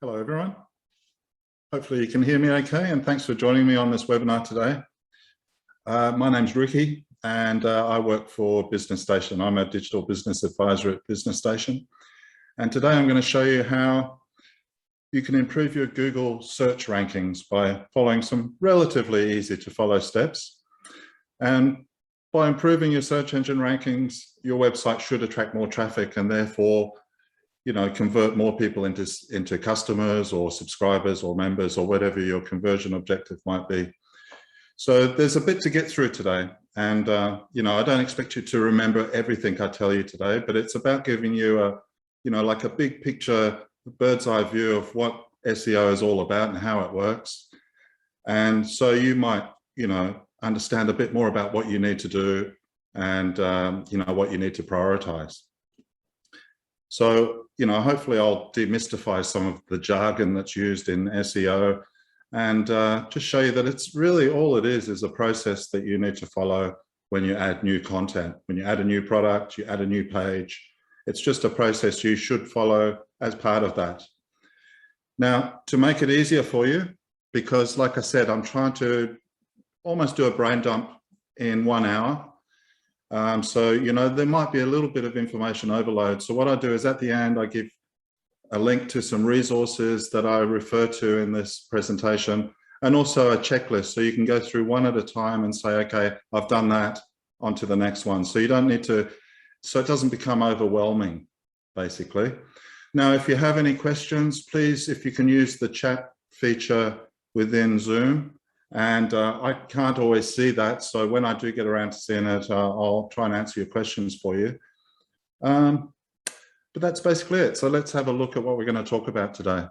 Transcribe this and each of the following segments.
Hello everyone. Hopefully you can hear me okay, and thanks for joining me on this webinar today. My name's Ricky and I work for Business Station. I'm a digital business advisor at Business Station, and today I'm going to show you how you can improve your Google search rankings by following some relatively easy to follow steps. And by improving your search engine rankings, your website should attract more traffic and therefore convert more people into customers or subscribers or members or whatever your conversion objective might be. So there's a bit to get through today, and I don't expect you to remember everything I tell you today, but it's about giving you like a big picture, bird's eye view of what SEO is all about and how it works. And so you might understand a bit more about what you need to do and what you need to prioritize. So, hopefully I'll demystify some of the jargon that's used in SEO and just show you that it's really all it is a process that you need to follow when you add new content. When you add a new product, you add a new page. It's just a process you should follow as part of that. Now, to make it easier for you, because like I said, I'm trying to almost do a brain dump in 1 hour. So, there might be a little bit of information overload. So what I do is at the end, I give a link to some resources that I refer to in this presentation, and also a checklist. So you can go through one at a time and say, okay, I've done that, on to the next one. So you don't need to, so it doesn't become overwhelming, basically. Now, if you have any questions, please, if you can use the chat feature within Zoom. And I can't always see that, so when I do get around to seeing it, I'll try and answer your questions for you. But that's basically it. So let's have a look at what we're going to talk about today.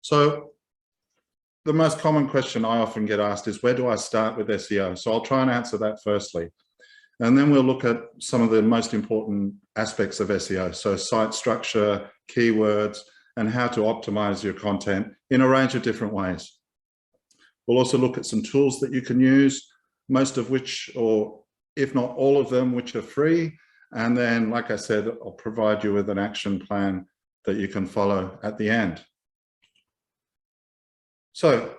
So the most common question I often get asked is, where do I start with SEO? So I'll try and answer that firstly. And then we'll look at some of the most important aspects of SEO. So site structure, keywords, and how to optimize your content in a range of different ways. We'll also look at some tools that you can use, most of which, or if not all of them, which are free. And then, like I said, I'll provide you with an action plan that you can follow at the end. So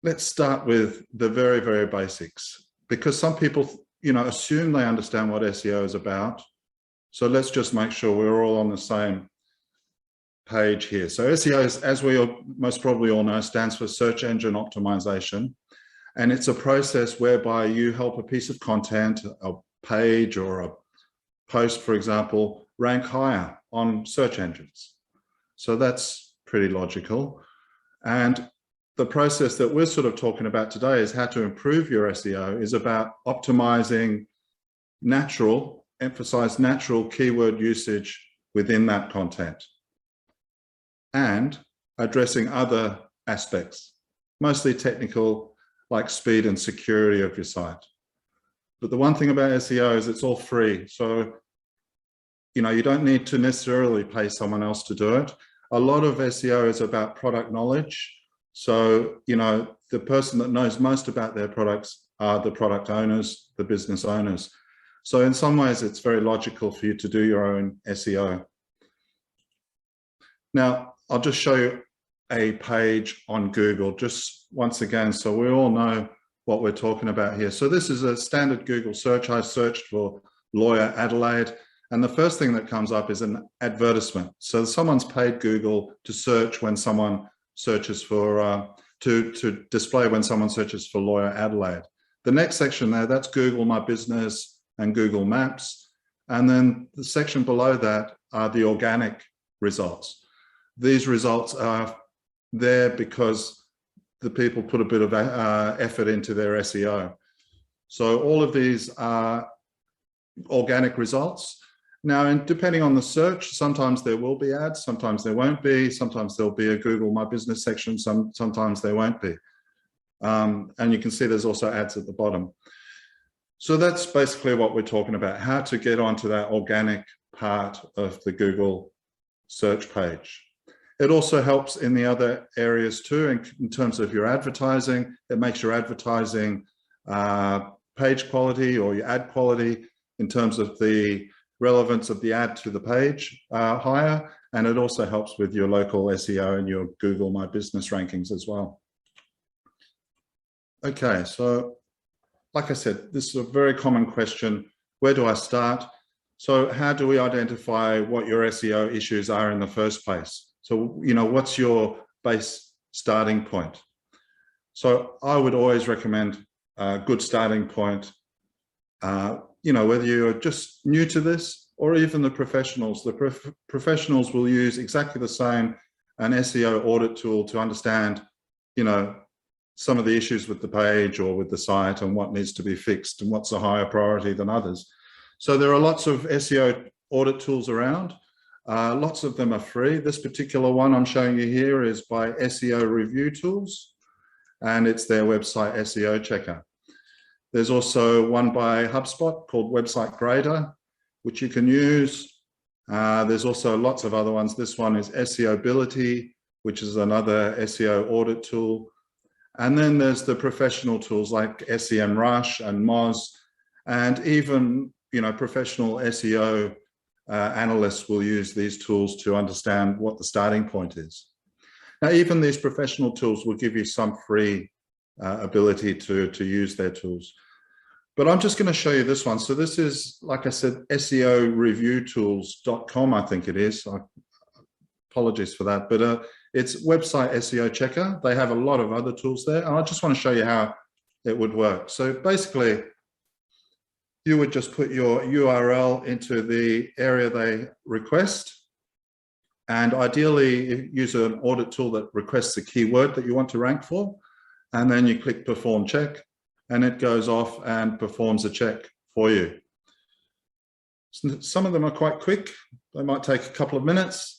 let's start with the very, very basics, because some people, assume they understand what SEO is about. So let's just make sure we're all on the same page here. So SEO, as we most probably all know, stands for search engine optimization. And it's a process whereby you help a piece of content, a page or a post, for example, rank higher on search engines. So that's pretty logical. And the process that we're sort of talking about today is how to improve your SEO is about optimizing natural, emphasize natural keyword usage within that content, and addressing other aspects, mostly technical, like speed and security of your site. But the one thing about SEO is it's all free. So, you don't need to necessarily pay someone else to do it. A lot of SEO is about product knowledge. So, the person that knows most about their products are the product owners, the business owners. So in some ways, it's very logical for you to do your own SEO. Now, I'll just show you a page on Google, just once again, so we all know what we're talking about here. So this is a standard Google search. I searched for lawyer Adelaide, and the first thing that comes up is an advertisement. So someone's paid Google to search when someone searches for, to display when someone searches for lawyer Adelaide. The next section there, that's Google My Business and Google Maps. And then the section below that are the organic results. These results are there because the people put a bit of effort into their SEO. So all of these are organic results. Now, and depending on the search, sometimes there will be ads, sometimes there won't be, sometimes there'll be a Google My Business section, sometimes there won't be. And you can see there's also ads at the bottom. So that's basically what we're talking about, how to get onto that organic part of the Google search page. It also helps in the other areas too, in terms of your advertising. It makes your advertising page quality or your ad quality in terms of the relevance of the ad to the page higher, And it also helps with your local SEO and your Google My Business rankings as well. Okay, so like I said, this is a very common question. Where do I start? So how do we identify what your SEO issues are in the first place? So, you know, what's your base starting point? So I would always recommend a good starting point. You know, whether you're just new to this or even the professionals, professionals will use exactly the same an SEO audit tool to understand, you know, some of the issues with the page or with the site and what needs to be fixed and what's a higher priority than others. So there are lots of SEO audit tools around. Lots of them are free. This particular one I'm showing you here is by SEO Review Tools, and it's their website SEO Checker. There's also one by HubSpot called Website Grader, which you can use. There's also lots of other ones. This one is SEObility, which is another SEO audit tool. And then there's the professional tools like SEMrush and Moz, and even, you know, professional SEO analysts will use these tools to understand what the starting point is. Now, even these professional tools will give you some free ability to use their tools. But I'm just going to show you this one. So this is, like I said, SEOreviewtools.com, I think it is. Apologies for that, but it's website SEO Checker. They have a lot of other tools there, and I just want to show you how it would work. So basically, you would just put your URL into the area they request, and ideally use an audit tool that requests a keyword that you want to rank for, and then you click Perform Check, and it goes off and performs a check for you. Some of them are quite quick. They might take a couple of minutes,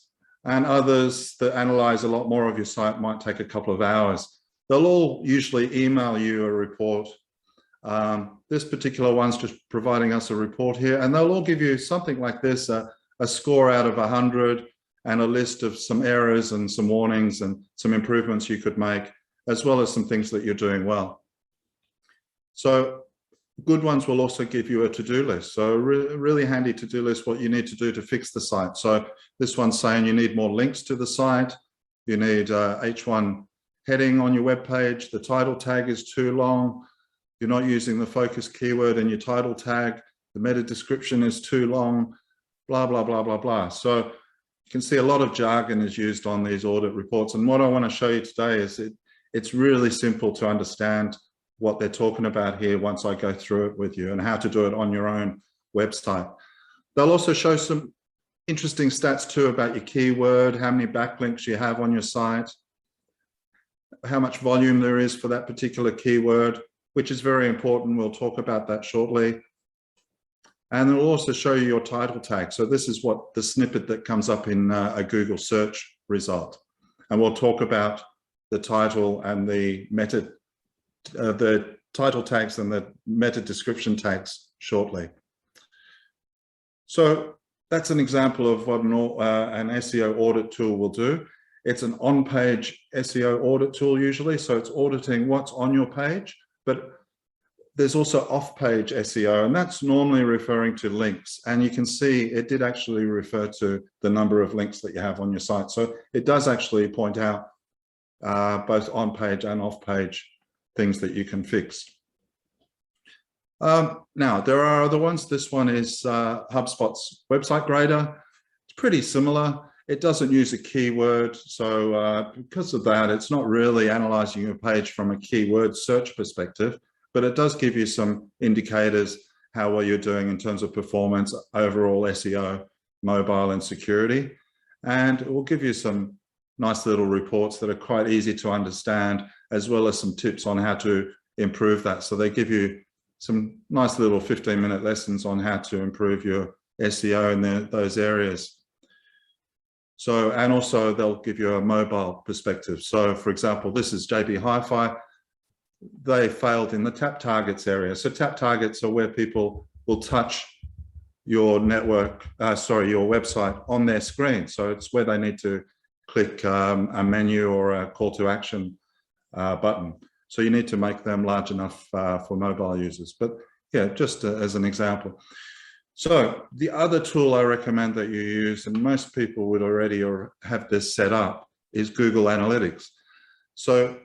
and others that analyze a lot more of your site might take a couple of hours. They'll all usually email you a report. This particular one's just providing us a report here, and they'll all give you something like this, a score out of 100 and a list of some errors and some warnings and some improvements you could make, as well as some things that you're doing well. So good ones will also give you a to-do list. So really handy to-do list, what you need to do to fix the site. So this one's saying you need more links to the site. You need H1 heading on your web page. The title tag is too long. You're not using the focus keyword in your title tag. The meta description is too long, blah, blah, blah, blah, blah. So you can see a lot of jargon is used on these audit reports. And what I want to show you today is it's really simple to understand what they're talking about here once I go through it with you, and how to do it on your own website. They'll also show some interesting stats too about your keyword, how many backlinks you have on your site, how much volume there is for that particular keyword, which is very important. We'll talk about that shortly. And they'll also show you your title tag. So this is what the snippet that comes up in a Google search result. And we'll talk about the title and the title tags and the meta description tags shortly. So that's an example of what an SEO audit tool will do. It's an on-page SEO audit tool usually, so it's auditing what's on your page, but there's also off-page SEO, and that's normally referring to links. And you can see it did actually refer to the number of links that you have on your site. So it does actually point out both on-page and off-page things that you can fix. Now, there are other ones. This one is HubSpot's Website Grader. It's pretty similar. It doesn't use a keyword. So because of that, it's not really analyzing your page from a keyword search perspective, but it does give you some indicators how well you're doing in terms of performance, overall SEO, mobile, and security. And it will give you some nice little reports that are quite easy to understand, as well as some tips on how to improve that. So they give you some nice little 15-minute lessons on how to improve your SEO in those areas. So, and also they'll give you a mobile perspective. So for example, this is JB Hi-Fi. They failed in the tap targets area. So tap targets are where people will touch your network, your website on their screen. So it's where they need to click a menu or a call to action button. So you need to make them large enough for mobile users. But yeah, just as an example. So the other tool I recommend that you use, and most people would already have this set up, is Google Analytics. So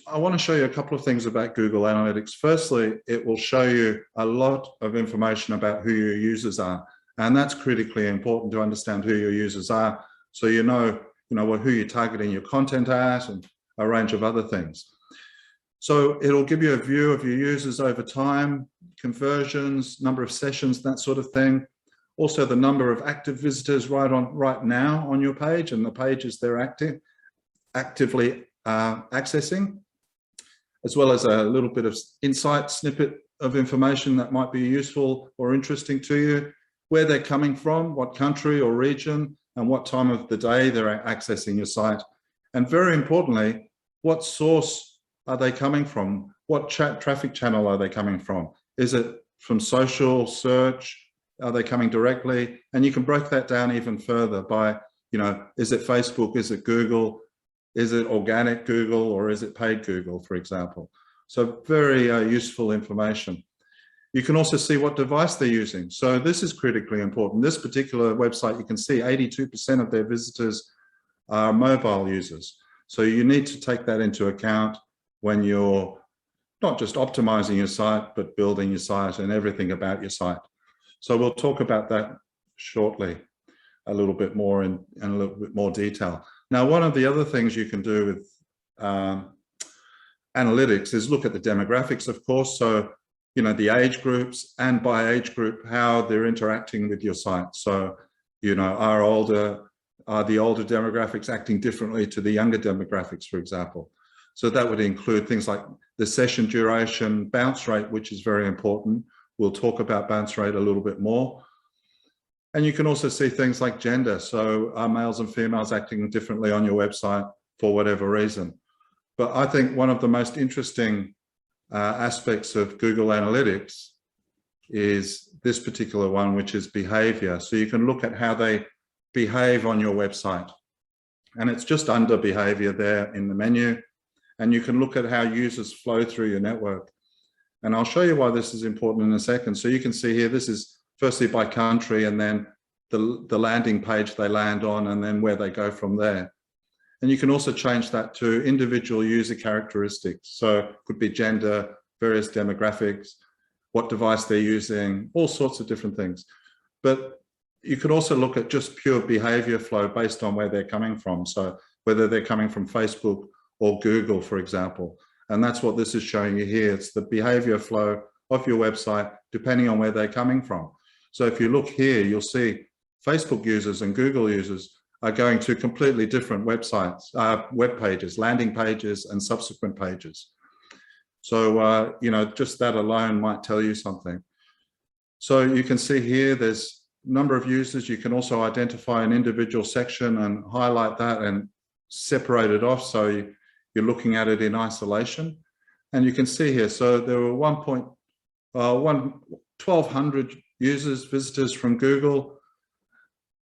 I want to show you a couple of things about Google Analytics. Firstly, it will show you a lot of information about who your users are. And that's critically important to understand who your users are. So you know who you're targeting your content at and a range of other things. So it'll give you a view of your users over time, conversions, number of sessions, that sort of thing. Also the number of active visitors right now on your page and the pages they're actively accessing, as well as a little bit of insight snippet of information that might be useful or interesting to you, where they're coming from, what country or region, and what time of the day they're accessing your site. And very importantly, what source are they coming from? What traffic channel are they coming from? Is it from social, search? Are they coming directly? And you can break that down even further by, is it Facebook? Is it Google? Is it organic Google, or is it paid Google, for example? So very useful information. You can also see what device they're using. So this is critically important. This particular website, you can see 82% of their visitors are mobile users. So you need to take that into account when you're not just optimizing your site, but building your site and everything about your site. So we'll talk about that shortly, a little bit more in a little bit more detail. Now, one of the other things you can do with analytics is look at the demographics, of course. So, the age groups, and by age group, how they're interacting with your site. So, are the older demographics acting differently to the younger demographics, for example? So that would include things like the session duration, bounce rate, which is very important. We'll talk about bounce rate a little bit more. And you can also see things like gender. So are males and females acting differently on your website for whatever reason? But I think one of the most interesting aspects of Google Analytics is this particular one, which is behavior. So you can look at how they behave on your website. And it's just under behavior there in the menu. And you can look at how users flow through your network. And I'll show you why this is important in a second. So you can see here, this is firstly by country, and then the landing page they land on, and then where they go from there. And you can also change that to individual user characteristics. So it could be gender, various demographics, what device they're using, all sorts of different things. But you could also look at just pure behavior flow based on where they're coming from. So whether they're coming from Facebook or Google, for example. And that's what this is showing you here. It's the behavior flow of your website, depending on where they're coming from. So if you look here, you'll see Facebook users and Google users are going to completely different websites, web pages, landing pages, and subsequent pages. So, just that alone might tell you something. So you can see here, there's a number of users. You can also identify an individual section and highlight that and separate it off. So you're looking at it in isolation. And you can see here, so there were 1,200 users, visitors from Google.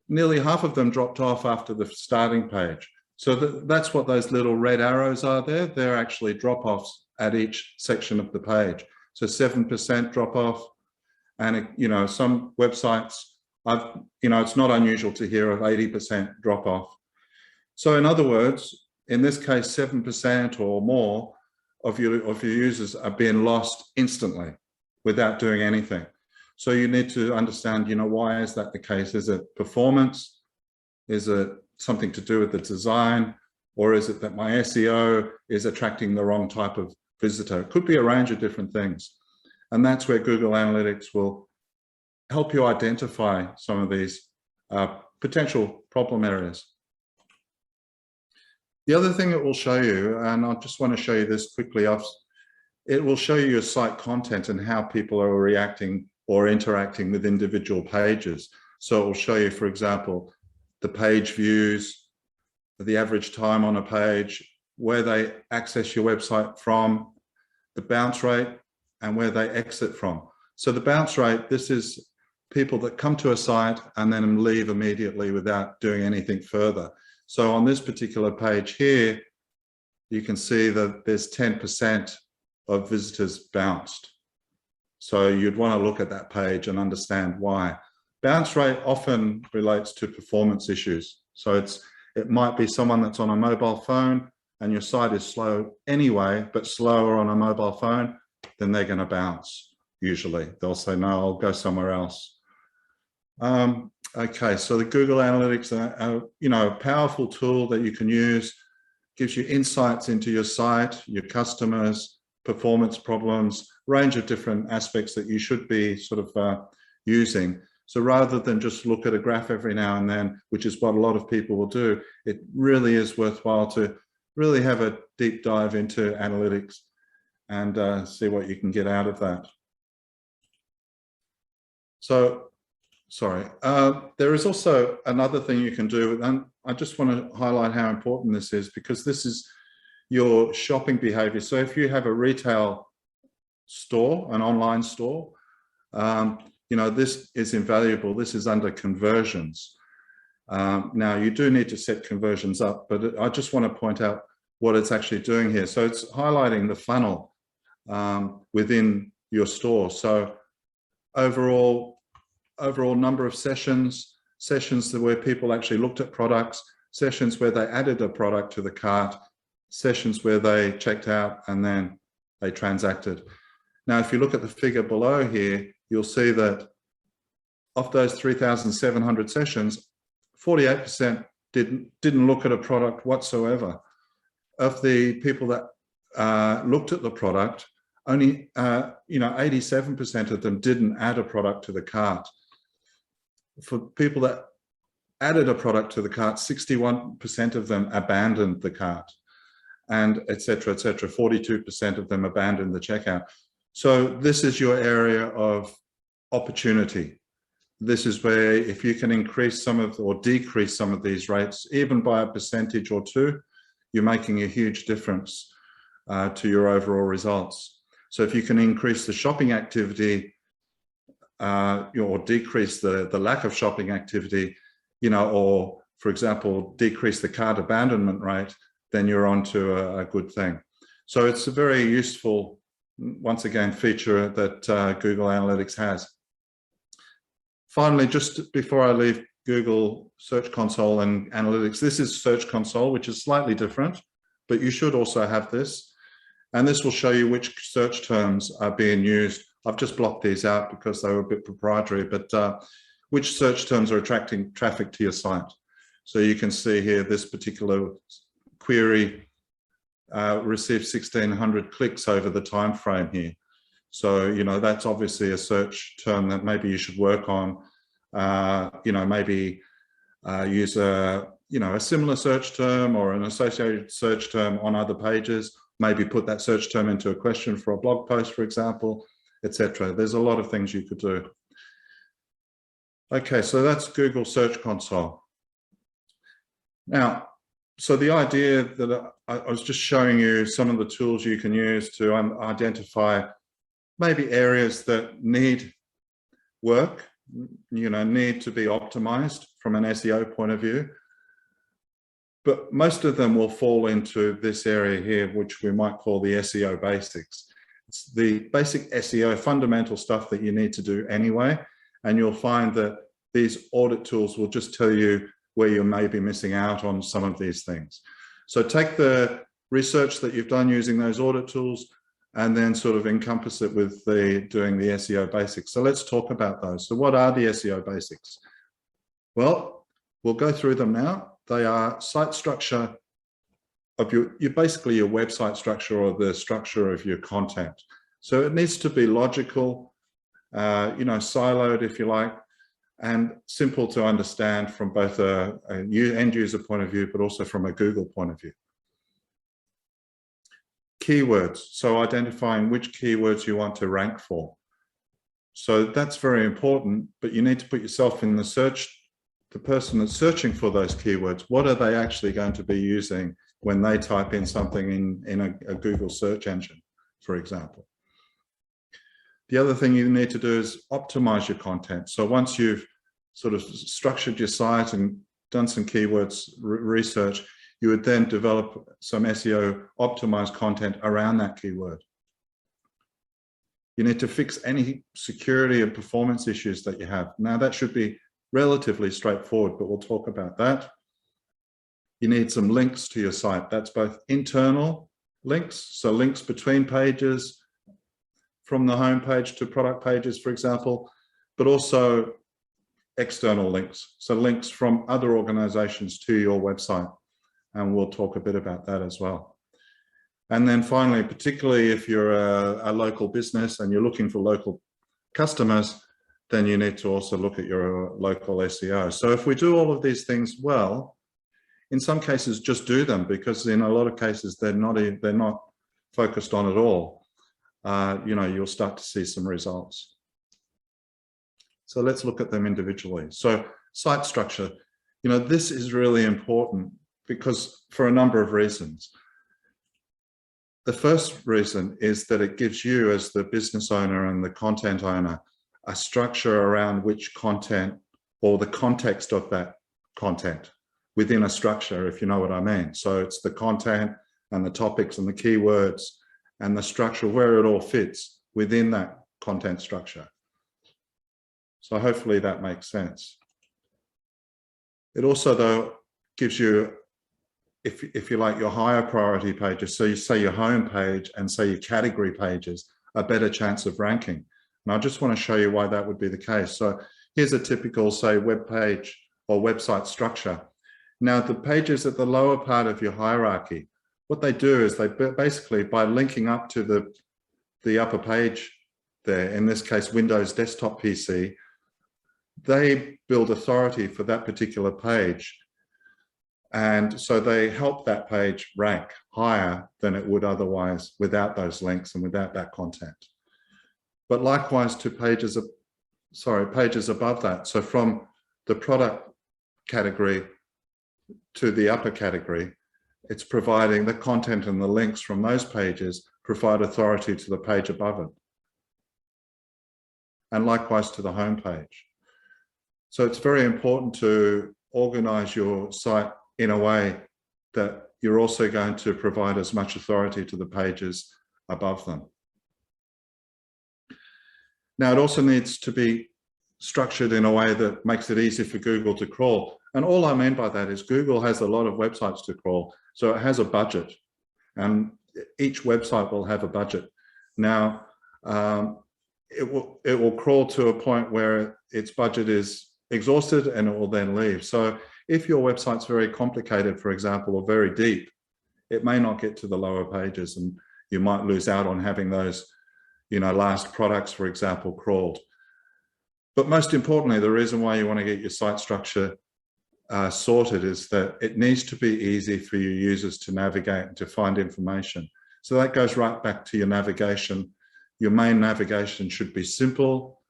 Nearly half of them dropped off after the starting page. So that's what those little red arrows are there. They're actually drop-offs at each section of the page. So 7% drop off. And, some websites, it's not unusual to hear of 80% drop off. So in other words, in this case, 7% or more of your users are being lost instantly without doing anything. So you need to understand, why is that the case? Is it performance? Is it something to do with the design? Or is it that my SEO is attracting the wrong type of visitor? It could be a range of different things. And that's where Google Analytics will help you identify some of these potential problem areas. The other thing it will show you, and I just want to show you this quickly, it will show you your site content and how people are reacting or interacting with individual pages. So it will show you, for example, the page views, the average time on a page, where they access your website from, the bounce rate, and where they exit from. So the bounce rate, this is people that come to a site and then leave immediately without doing anything further. So on this particular page here, you can see that there's 10% of visitors bounced. So you'd want to look at that page and understand why. Bounce rate often relates to performance issues. So it might be someone that's on a mobile phone and your site is slow anyway, but slower on a mobile phone, then they're going to bounce. Usually they'll say, no, I'll go somewhere else. Okay, so the Google Analytics are, a powerful tool that you can use, gives you insights into your site, your customers, performance problems, range of different aspects that you should be sort of using. So rather than just look at a graph every now and then, which is what a lot of people will do, it really is worthwhile to really have a deep dive into analytics and see what you can get out of that. So, sorry, there is also another thing you can do, and I just want to highlight how important this is, because this is your shopping behavior. So if you have a retail store, an online store, this is invaluable. This is under conversions. Now you do need to set conversions up, but I just want to point out what it's actually doing here. So it's highlighting the funnel within your store. So overall number of sessions where people actually looked at products, sessions where they added a product to the cart, sessions where they checked out and then they transacted. Now, if you look at the figure below here, you'll see that of those 3,700 sessions, 48% didn't look at a product whatsoever. Of the people that looked at the product, only 87% of them didn't add a product to the cart. For people that added a product to the cart, 61% of them abandoned the cart, and et cetera, 42% of them abandoned the checkout. So this is your area of opportunity. This is where if you can increase some of or decrease some of these rates, even by a percentage or two, you're making a huge difference to your overall results. So if you can increase the shopping activity or decrease the lack of shopping activity, or for example, decrease the cart abandonment rate, then you're onto a good thing. So it's a very useful, once again, feature that Google Analytics has. Finally, just before I leave Google Search Console and Analytics, this is Search Console, which is slightly different, but you should also have this. And this will show you which search terms are being used. I've just blocked these out because they were a bit proprietary, but which search terms are attracting traffic to your site. So you can see here, this particular query received 1,600 clicks over the time frame here. So, that's obviously a search term that maybe you should work on, maybe use a similar search term or an associated search term on other pages, maybe put that search term into a question for a blog post, for example, etc. There's a lot of things you could do. Okay, so that's Google Search Console. Now, so the idea that I was just showing you some of the tools you can use to identify maybe areas that need work, need to be optimized from an SEO point of view. But most of them will fall into this area here, which we might call the SEO basics. It's the basic SEO fundamental stuff that you need to do anyway. And you'll find that these audit tools will just tell you where you may be missing out on some of these things. So take the research that you've done using those audit tools and then sort of encompass it with doing the SEO basics. So let's talk about those. So what are the SEO basics? Well, we'll go through them now. They are site structure of basically your website structure or the structure of your content. So it needs to be logical, siloed, if you like, and simple to understand from both a end user point of view, but also from a Google point of view. Keywords, so identifying which keywords you want to rank for. So that's very important, but you need to put yourself in the person that's searching for those keywords. What are they actually going to be using when they type in something in a Google search engine, for example? The other thing you need to do is optimize your content. So once you've sort of structured your site and done some keywords research, you would then develop some SEO optimized content around that keyword. You need to fix any security and performance issues that you have. Now, that should be relatively straightforward, but we'll talk about that. You need some links to your site. That's both internal links, so links between pages from the home page to product pages, for example, but also external links, so links from other organizations to your website. And we'll talk a bit about that as well. And then finally, particularly if you're a local business and you're looking for local customers, then you need to also look at your local SEO. So if we do all of these things well, in some cases, just do them, because in a lot of cases, they're not focused on at all. You'll start to see some results. So let's look at them individually. So site structure, this is really important because for a number of reasons. The first reason is that it gives you, as the business owner and the content owner, a structure around which content, or the context of that content within a structure, if you know what I mean. So it's the content and the topics and the keywords and the structure where it all fits within that content structure. So hopefully that makes sense. It also, though, gives you, if you like, your higher priority pages, so you say your home page and say your category pages, a better chance of ranking. And I just want to show you why that would be the case. So here's a typical, say, web page or website structure. Now, the pages at the lower part of your hierarchy, what they do is they basically, by linking up to the upper page there, in this case, Windows desktop PC, they build authority for that particular page. And so they help that page rank higher than it would otherwise without those links and without that content. But likewise to pages above that. So from the product category to the upper category, it's providing the content and the links from those pages provide authority to the page above it. And likewise to the home page. So it's very important to organize your site in a way that you're also going to provide as much authority to the pages above them. Now, it also needs to be structured in a way that makes it easy for Google to crawl. And all I mean by that is Google has a lot of websites to crawl. So it has a budget, and each website will have a budget. Now, it will crawl to a point where its budget is exhausted and it will then leave. So if your website's very complicated, for example, or very deep, it may not get to the lower pages, and you might lose out on having those, last products, for example, crawled. But most importantly, the reason why you want to get your site structure sorted is that it needs to be easy for your users to navigate and to find information. So that goes right back to your navigation. Your main navigation should be simple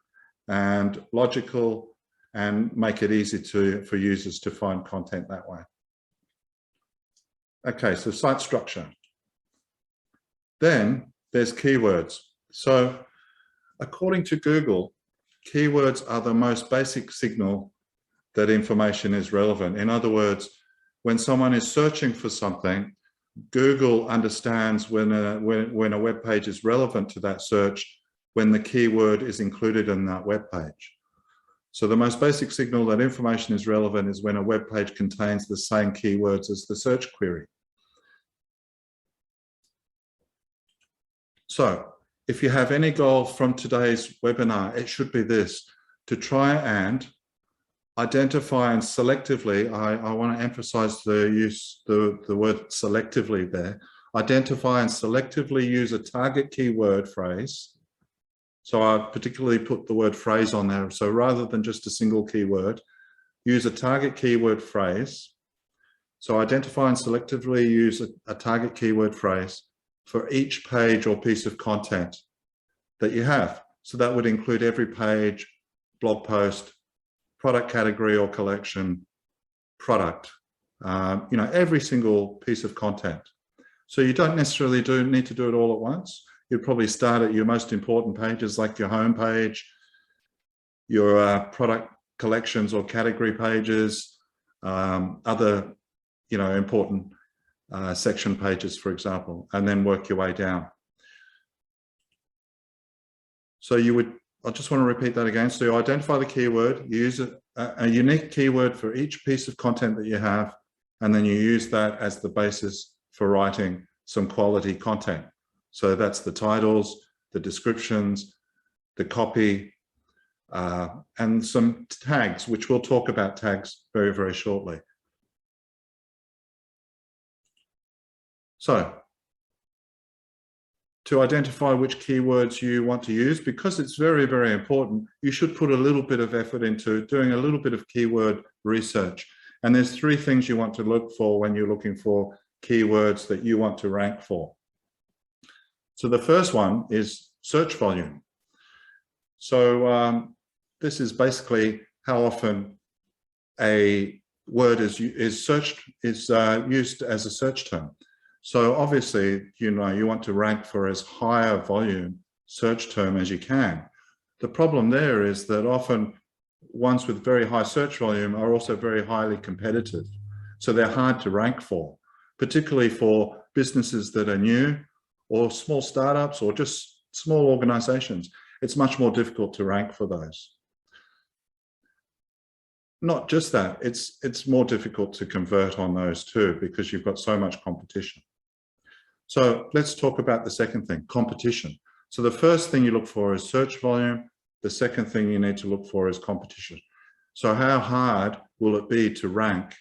and logical, and make it easy for users to find content that way. Okay, so site structure. Then there's keywords. So according to Google, keywords are the most basic signal that information is relevant. In other words, when someone is searching for something, Google understands when a web page is relevant to that search, when the keyword is included in that web page. So the most basic signal that information is relevant is when a web page contains the same keywords as the search query. So if you have any goal from today's webinar, it should be this: to try and identify and selectively, I want to emphasize the word selectively there, identify and selectively use a target keyword phrase. So I particularly put the word phrase on there. So rather than just a single keyword, use a target keyword phrase. So identify and selectively use a target keyword phrase for each page or piece of content that you have. So that would include every page, blog post, product category or collection, product, every single piece of content. So you don't necessarily need to do it all at once. You'd probably start at your most important pages, like your home page, your product collections or category pages, other, important section pages, for example, and then work your way down. So I just want to repeat that again. So you identify the keyword, you use a unique keyword for each piece of content that you have, and then you use that as the basis for writing some quality content. So that's the titles, the descriptions, the copy, and some tags, which we'll talk about tags very, very shortly. So to identify which keywords you want to use, because it's very, very important, you should put a little bit of effort into doing a little bit of keyword research. And there's 3 things you want to look for when you're looking for keywords that you want to rank for. So the first one is search volume. So this is basically how often a word is used as a search term. So obviously, you want to rank for as high a volume search term as you can. The problem there is that often ones with very high search volume are also very highly competitive. So they're hard to rank for, particularly for businesses that are new or small startups or just small organizations. It's much more difficult to rank for those. Not just that, it's more difficult to convert on those too, because you've got so much competition. So let's talk about the second thing, competition. So the first thing you look for is search volume. The second thing you need to look for is competition. So how hard will it be to rank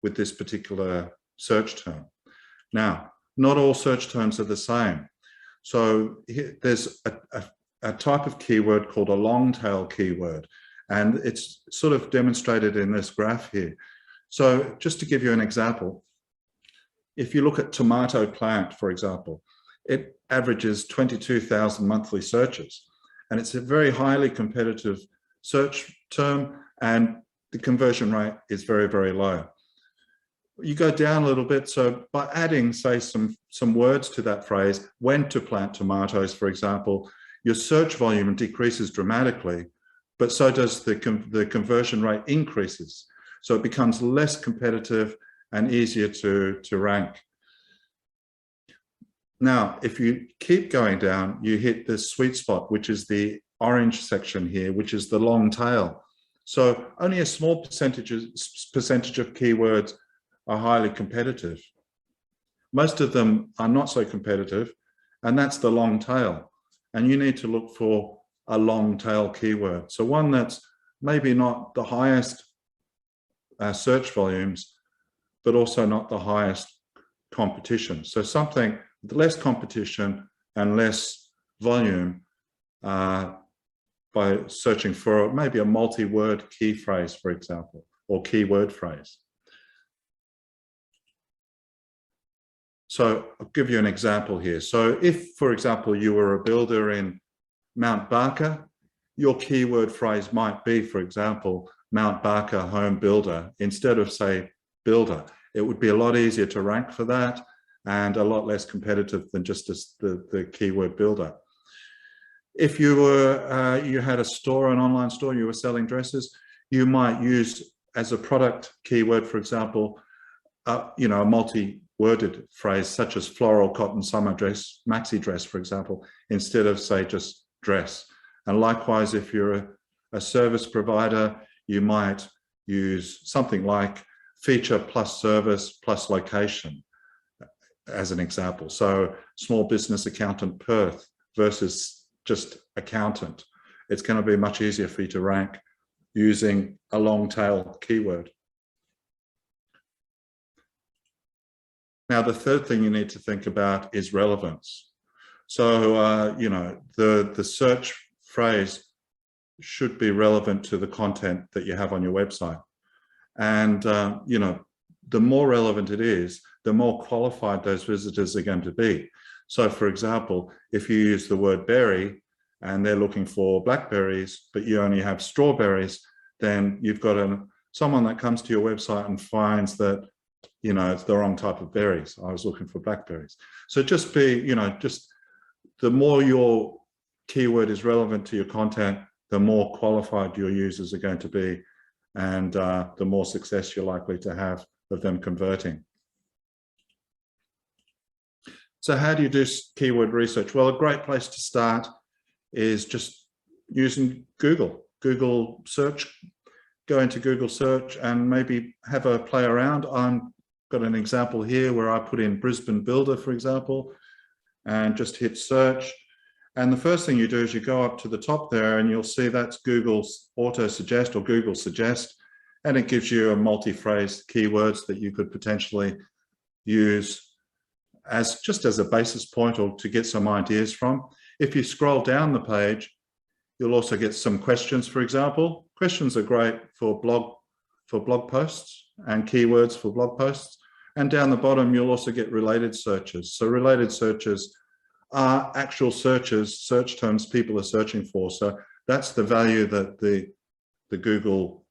with this particular search term? Now, not all search terms are the same. So there's a type of keyword called a long tail keyword, and it's sort of demonstrated in this graph here. So just to give you an example, if you look at tomato plant, for example, it averages 22,000 monthly searches, and it's a very highly competitive search term, and the conversion rate is very, very low. You go down a little bit, so by adding, say, some words to that phrase, when to plant tomatoes, for example, your search volume decreases dramatically, but so does the conversion rate increases. So it becomes less competitive and easier to rank. Now, if you keep going down, you hit the sweet spot, which is the orange section here, which is the long tail. So only a small percentage of keywords are highly competitive. Most of them are not so competitive, and that's the long tail. And you need to look for a long tail keyword. So one that's maybe not the highest search volumes, but also not the highest competition. So something with less competition and less volume by searching for maybe a multi-word key phrase, for example, or keyword phrase. So I'll give you an example here. So if, for example, you were a builder in Mount Barker, your keyword phrase might be, for example, Mount Barker home builder, instead of, say, builder. It would be a lot easier to rank for that and a lot less competitive than just the keyword builder. If you were, you had a store, an online store, you were selling dresses, you might use as a product keyword, for example, a multi-worded phrase such as floral cotton summer dress, maxi dress, for example, instead of, say, just dress. And likewise, if you're a service provider, you might use something like feature plus service plus location as an example. So small business accountant Perth versus just accountant. It's going to be much easier for you to rank using a long tail keyword. Now, the third thing you need to think about is relevance. So, the search phrase should be relevant to the content that you have on your website. And, the more relevant it is, the more qualified those visitors are going to be. So, for example, if you use the word berry and they're looking for blackberries, but you only have strawberries, then you've got someone that comes to your website and finds that, it's the wrong type of berries. I was looking for blackberries. So just be, just the more your keyword is relevant to your content, the more qualified your users are going to be, and the more success you're likely to have of them converting. So how do you do keyword research? Well, a great place to start is just using Google search. Go into Google search and maybe have a play around. I've got an example here where I put in Brisbane Builder, for example, and just hit search. And the first thing you do is you go up to the top there and you'll see that's Google's auto suggest or Google suggest, and it gives you a multi-phrase keywords that you could potentially use as just as a basis point or to get some ideas from. If you scroll down the page, you'll also get some questions, for example. Questions are great for blog posts and keywords for blog posts. And down the bottom, you'll also get related searches. So related searches are actual searches, search terms people are searching for. So that's the value that the Google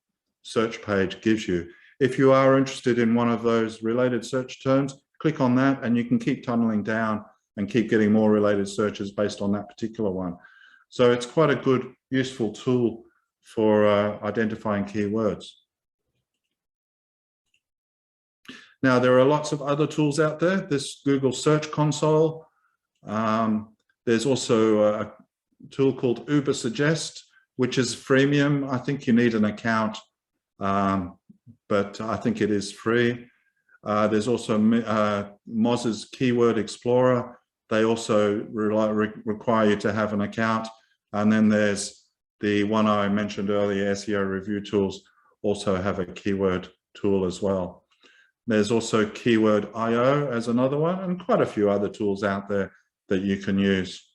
search page gives you. If you are interested in one of those related search terms, click on that and you can keep tunneling down and keep getting more related searches based on that particular one. So it's quite a good, useful tool for identifying keywords. Now, there are lots of other tools out there. This Google Search Console. There's also a tool called Ubersuggest, which is freemium. I think you need an account, but I think it is free. There's also Moz's Keyword Explorer. They also require you to have an account. And then there's the one I mentioned earlier, SEO Review Tools, also have a keyword tool as well. There's also Keyword IO as another one, and quite a few other tools out there that you can use.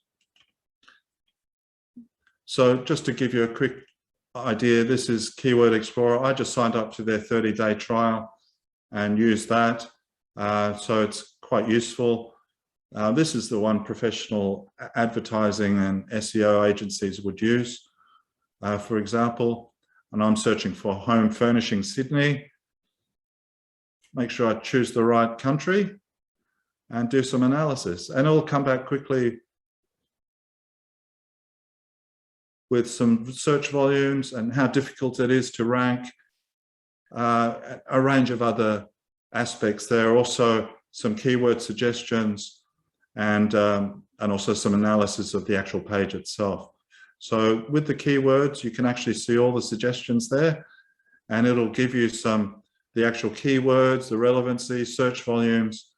So just to give you a quick idea, this is Keyword Explorer. I just signed up to their 30-day trial and used that. So it's quite useful. This is the one professional advertising and SEO agencies would use, for example. And I'm searching for home furnishing Sydney. Make sure I choose the right country and do some analysis. And it'll come back quickly with some search volumes and how difficult it is to rank, a range of other aspects. There are also some keyword suggestions and also some analysis of the actual page itself. So with the keywords, you can actually see all the suggestions there, and it'll give you the actual keywords, the relevancy, search volumes.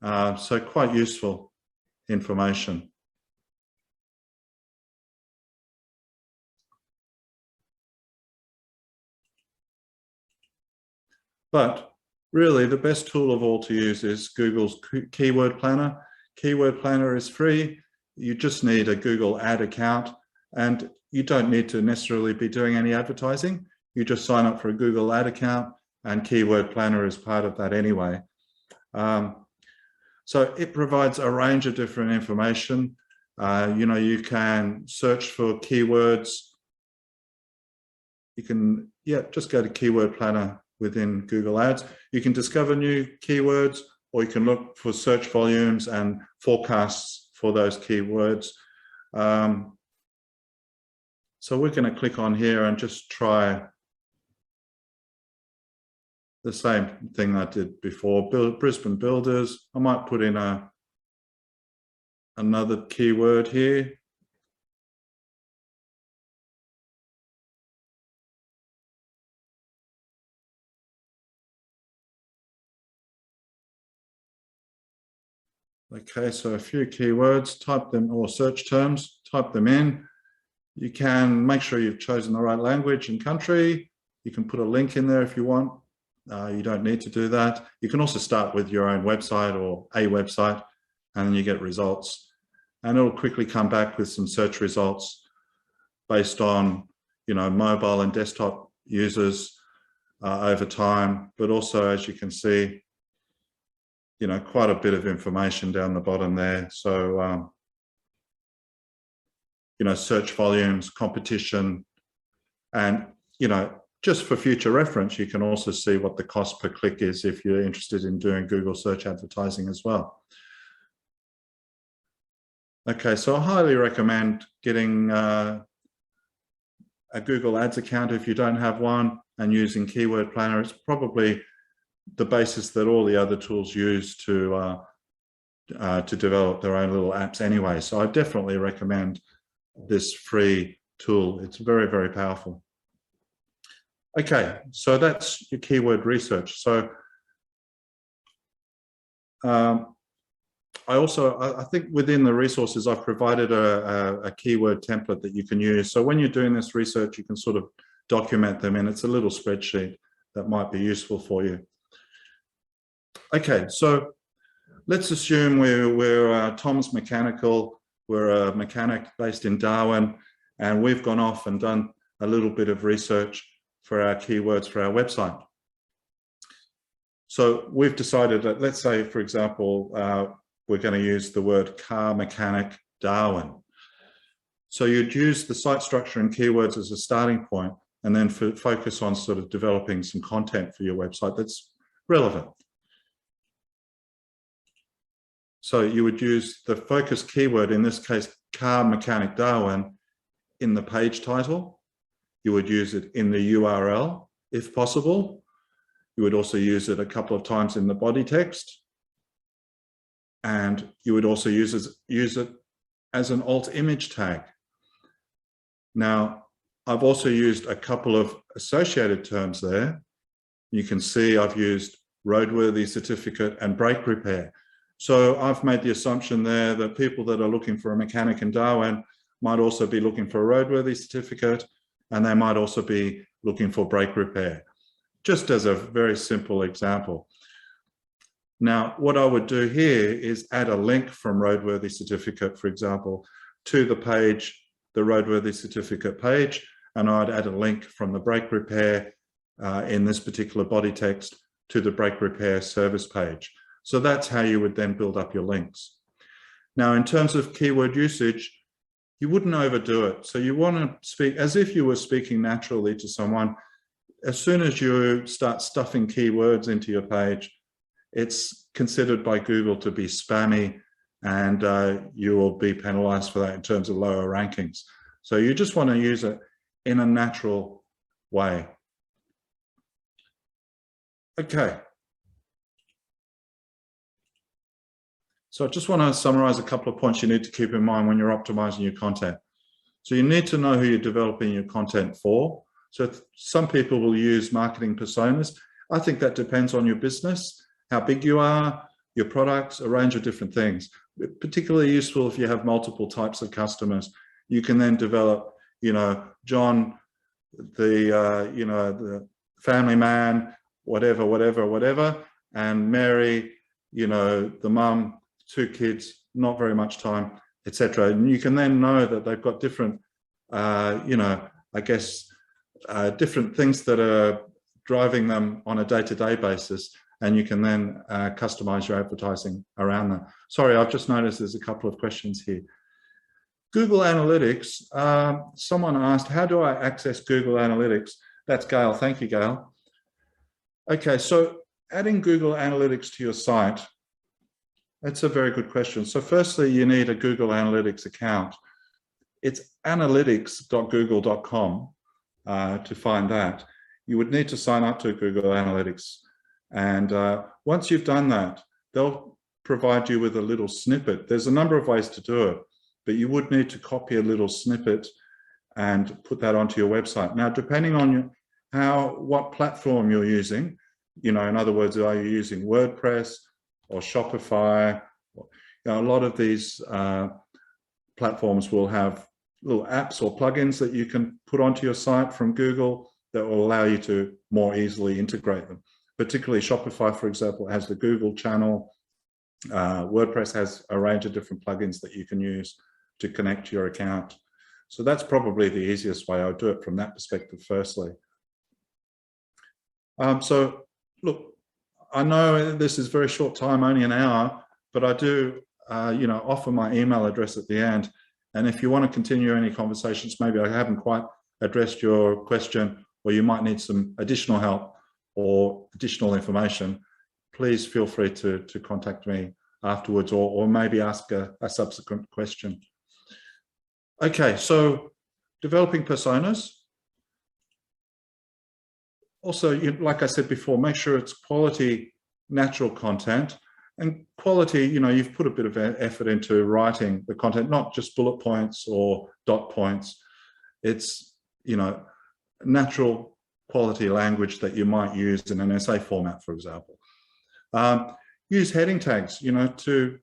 So quite useful information. But really, the best tool of all to use is Google's Keyword Planner. Keyword Planner is free. You just need a Google ad account, and you don't need to necessarily be doing any advertising. You just sign up for a Google ad account, and Keyword Planner is part of that anyway. So it provides a range of different information. You can search for keywords. You can, just go to Keyword Planner within Google Ads. You can discover new keywords, or you can look for search volumes and forecasts for those keywords. So we're going to click on here and just try the same thing I did before. Brisbane Builders. I might put in another keyword here. Okay, so a few keywords, type them, or search terms, type them in. You can make sure you've chosen the right language and country. You can put a link in there if you want. You don't need to do that. You can also start with your own website or a website, and then you get results. And it'll quickly come back with some search results based on, mobile and desktop users over time. But also, as you can see, quite a bit of information down the bottom there. So, search volumes, competition, and, just for future reference, you can also see what the cost per click is if you're interested in doing Google search advertising as well. Okay, so I highly recommend getting a Google Ads account if you don't have one, and using Keyword Planner. It's probably the basis that all the other tools use to develop their own little apps anyway. So I definitely recommend this free tool. It's very, very powerful. Okay, so that's your keyword research. So I think within the resources, I've provided a keyword template that you can use. So when you're doing this research, you can sort of document them, and it's a little spreadsheet that might be useful for you. Okay, so let's assume we're Tom's Mechanical. We're a mechanic based in Darwin, and we've gone off and done a little bit of research for our keywords for our website. So we've decided that, let's say, for example, we're going to use the word car mechanic Darwin. So you'd use the site structure and keywords as a starting point, and then focus on sort of developing some content for your website that's relevant. So you would use the focus keyword, in this case, car mechanic Darwin, in the page title. You would use it in the URL, if possible. You would also use it a couple of times in the body text. And you would also use it as an alt image tag. Now, I've also used a couple of associated terms there. You can see I've used roadworthy certificate and brake repair. So I've made the assumption there that people that are looking for a mechanic in Darwin might also be looking for a roadworthy certificate, and they might also be looking for brake repair, just as a very simple example. Now, what I would do here is add a link from roadworthy certificate, for example, to the page, the roadworthy certificate page, and I'd add a link from the brake repair in this particular body text to the brake repair service page. So that's how you would then build up your links. Now, in terms of keyword usage, you wouldn't overdo it. So you want to speak as if you were speaking naturally to someone. As soon as you start stuffing keywords into your page, it's considered by Google to be spammy, and you will be penalized for that in terms of lower rankings. So you just want to use it in a natural way. Okay. So I just want to summarize a couple of points you need to keep in mind when you're optimizing your content. So you need to know who you're developing your content for. So some people will use marketing personas. I think that depends on your business, how big you are, your products, a range of different things. Particularly useful if you have multiple types of customers. You can then develop, John, the family man, whatever, and Mary, the mum, 2 kids, not very much time, etc. And you can then know that they've got different, different things that are driving them on a day-to-day basis, and you can then customize your advertising around that. Sorry, I've just noticed there's a couple of questions here. Google Analytics, someone asked, how do I access Google Analytics? That's Gail. Thank you, Gail. Okay, so adding Google Analytics to your site, that's a very good question. So firstly, you need a Google Analytics account. It's analytics.google.com to find that. You would need to sign up to Google Analytics. And once you've done that, they'll provide you with a little snippet. There's a number of ways to do it, but you would need to copy a little snippet and put that onto your website. Now, depending on what platform you're using, in other words, are you using WordPress or Shopify? A lot of these platforms will have little apps or plugins that you can put onto your site from Google that will allow you to more easily integrate them. Particularly Shopify, for example, has the Google channel. WordPress has a range of different plugins that you can use to connect to your account. So that's probably the easiest way. I would do it from that perspective firstly. So look, I know this is very short time, only an hour, but I do offer my email address at the end. And if you want to continue any conversations, maybe I haven't quite addressed your question, or you might need some additional help or additional information, please feel free to contact me afterwards, or maybe ask a subsequent question. Okay, so developing personas. Also, like I said before, make sure it's quality, natural content. And quality, you know, you've put a bit of effort into writing the content, not just bullet points or dot points. It's, you know, natural quality language that you might use in an essay format, for example. Use heading tags, you know, to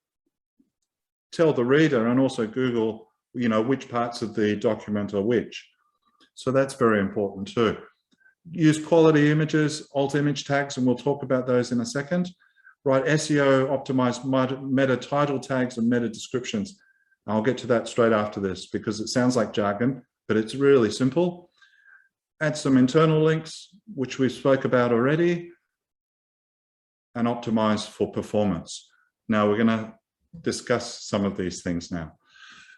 tell the reader and also Google, you know, which parts of the document are which. So that's very important too. Use quality images, alt image tags, and we'll talk about those in a second. Write SEO optimized meta title tags and meta descriptions. I'll get to that straight after this because it sounds like jargon, but it's really simple. Add some internal links, which we spoke about already, and optimize for performance. Now we're going to discuss some of these things now.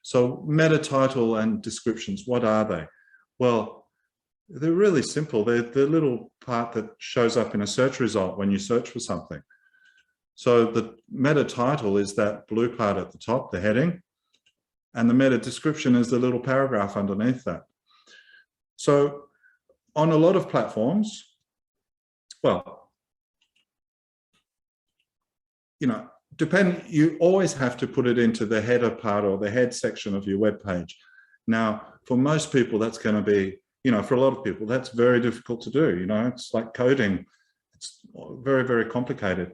So meta title and descriptions, what are they? Well, they're really simple. They're the little part that shows up in a search result when you search for something. So the meta title is that blue part at the top, the heading, and the meta description is the little paragraph underneath that. So on a lot of platforms, well, you know, you always have to put it into the header part or the head section of your web page. Now, for most people, that's going to be, you know, for a lot of people, that's very difficult to do. You know, it's like coding. It's very, very complicated.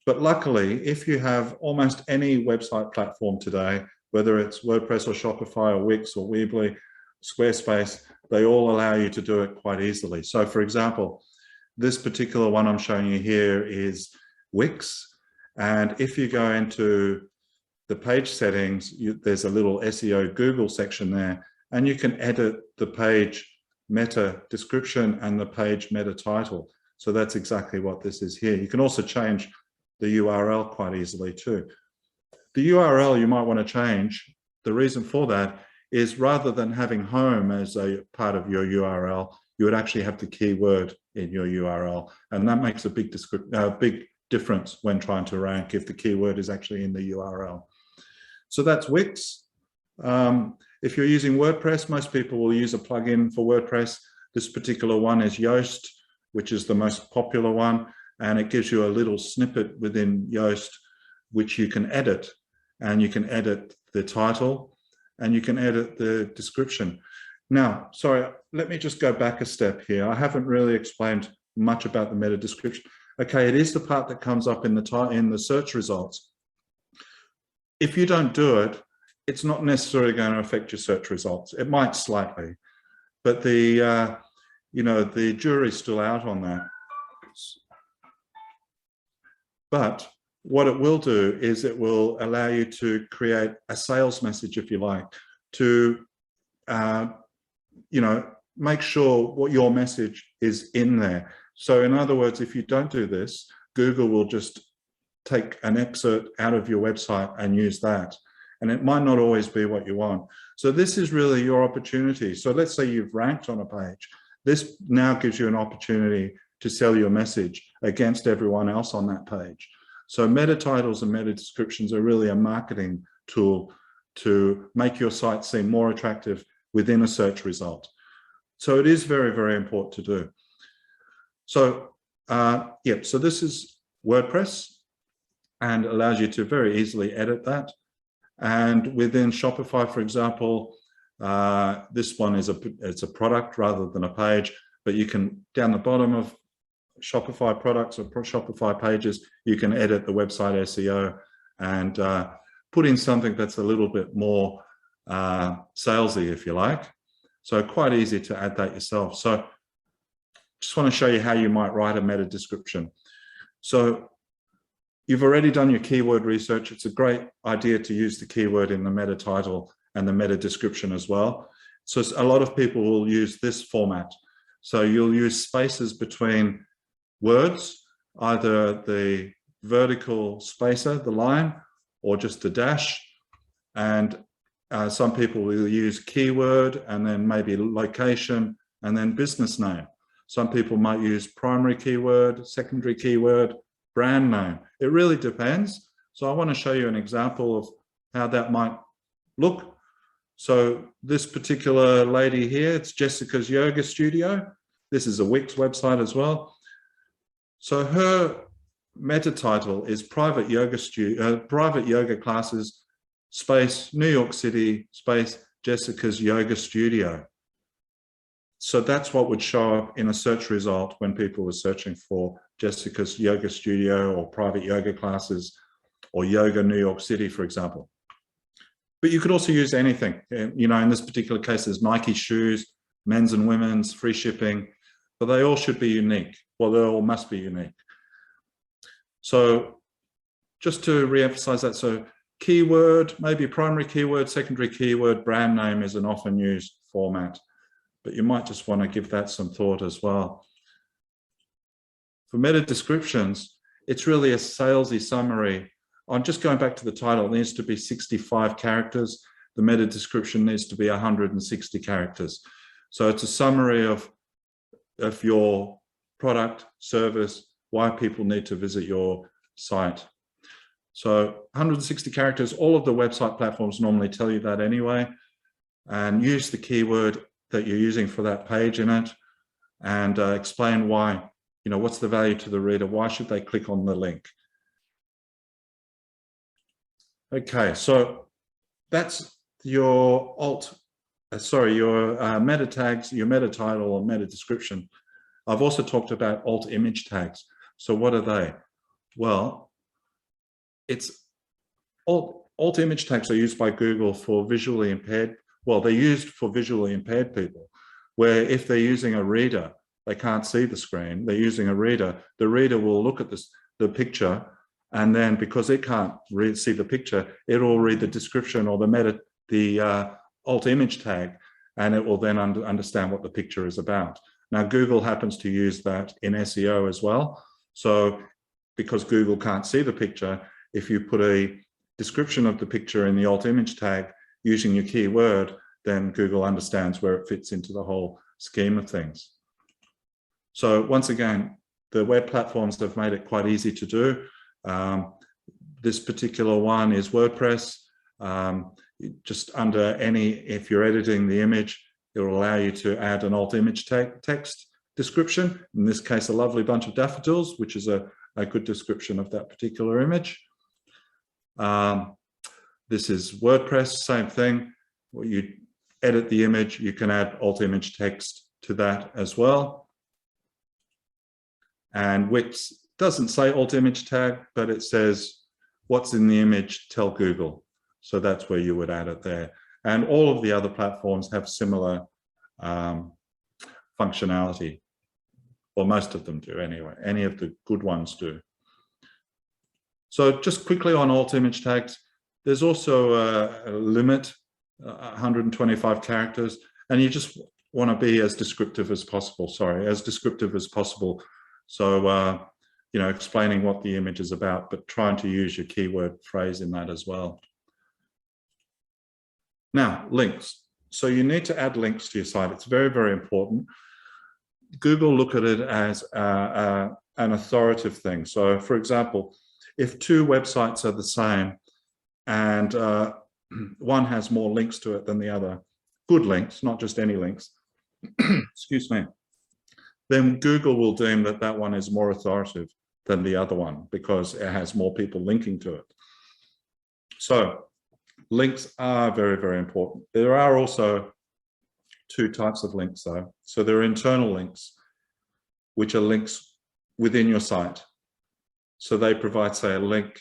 But luckily, if you have almost any website platform today, whether it's WordPress or Shopify or Wix or Weebly, Squarespace, they all allow you to do it quite easily. So for example, this particular one I'm showing you here is Wix. And if you go into the page settings, there's a little SEO Google section there, and you can edit the page meta description and the page meta title. So that's exactly what this is here. You can also change the URL quite easily too. The URL you might want to change. The reason for that is rather than having home as a part of your URL, you would actually have the keyword in your URL. And that makes a big difference when trying to rank if the keyword is actually in the URL. So that's Wix. If you're using WordPress, most people will use a plugin for WordPress. This particular one is Yoast, which is the most popular one. And it gives you a little snippet within Yoast, which you can edit. And you can edit the title and you can edit the description. Now, sorry, let me just go back a step here. I haven't really explained much about the meta description. Okay, it is the part that comes up in the search results. If you don't do it, it's not necessarily going to affect your search results. It might slightly, but the you know, the jury's still out on that. But what it will do is it will allow you to create a sales message, if you like, to you know, make sure what your message is in there. So in other words, if you don't do this, Google will just take an excerpt out of your website and use that. And it might not always be what you want. So this is really your opportunity. So let's say you've ranked on a page. This now gives you an opportunity to sell your message against everyone else on that page. So meta titles and meta descriptions are really a marketing tool to make your site seem more attractive within a search result. So it is very, very important to do. So yeah, so this is WordPress and allows you to very easily edit that. And within Shopify, for example, this one is it's a product rather than a page, but you can, down the bottom of Shopify products or Shopify pages, you can edit the website SEO and put in something that's a little bit more salesy, if you like. So quite easy to add that yourself. So just want to show you how you might write a meta description. So you've already done your keyword research. It's a great idea to use the keyword in the meta title and the meta description as well. So a lot of people will use this format. So you'll use spaces between words, either the vertical spacer, the line, or just the dash. And some people will use keyword and then maybe location and then business name. Some people might use primary keyword, secondary keyword, brand name. It really depends. So I want to show you an example of how that might look. So this particular lady here, it's Jessica's Yoga Studio. This is a Wix website as well. So her meta title is private yoga classes, space, New York City, space, Jessica's yoga studio. So that's what would show up in a search result when people were searching for Jessica's yoga studio or private yoga classes or yoga New York City, for example. But you could also use anything. You know, in this particular case, there's Nike shoes, men's and women's, free shipping, but they all should be unique. Well, they all must be unique. So just to re-emphasize that, so keyword, maybe primary keyword, secondary keyword, brand name is an often used format, but you might just want to give that some thought as well. For meta descriptions, it's really a salesy summary. I'm just going back to the title. It needs to be 65 characters. The meta description needs to be 160 characters. So it's a summary of your product, service, why people need to visit your site. So 160 characters, all of the website platforms normally tell you that anyway, and use the keyword that you're using for that page in it, and explain why, you know, what's the value to the reader? Why should they click on the link? Okay, so that's your meta tags, your meta title or meta description. I've also talked about alt image tags. So what are they? Well, it's alt image tags are used by Google for visually impaired. Well, they're used for visually impaired people, where if they're using a reader, they can't see the screen. They're using a reader. The reader will look at the picture, and then because it can't see the picture, it will read the description or the alt image tag, and it will then understand what the picture is about. Now, Google happens to use that in SEO as well. So because Google can't see the picture, if you put a description of the picture in the alt image tag using your keyword, then Google understands where it fits into the whole scheme of things. So once again, the web platforms have made it quite easy to do. This particular one is WordPress. Just under if you're editing the image, it will allow you to add an alt image text description. In this case, a lovely bunch of daffodils, which is a good description of that particular image. This is WordPress, same thing. When you edit the image, you can add alt image text to that as well. And Wix doesn't say alt image tag, but it says what's in the image, tell Google. So that's where you would add it there. And all of the other platforms have similar functionality, or most of them do anyway. Any of the good ones do. So just quickly on alt image tags, there's also a limit, 125 characters, and you just want to be as descriptive as possible. So, you know, explaining what the image is about, but trying to use your keyword phrase in that as well. Now, links. So you need to add links to your site. It's very, very important. Google look at it as an authoritative thing. So for example, if two websites are the same and one has more links to it than the other, good links, not just any links, excuse me, then Google will deem that that one is more authoritative than the other one because it has more people linking to it. So links are very, very important. There are also two types of links though. So there are internal links, which are links within your site. So they provide, say, a link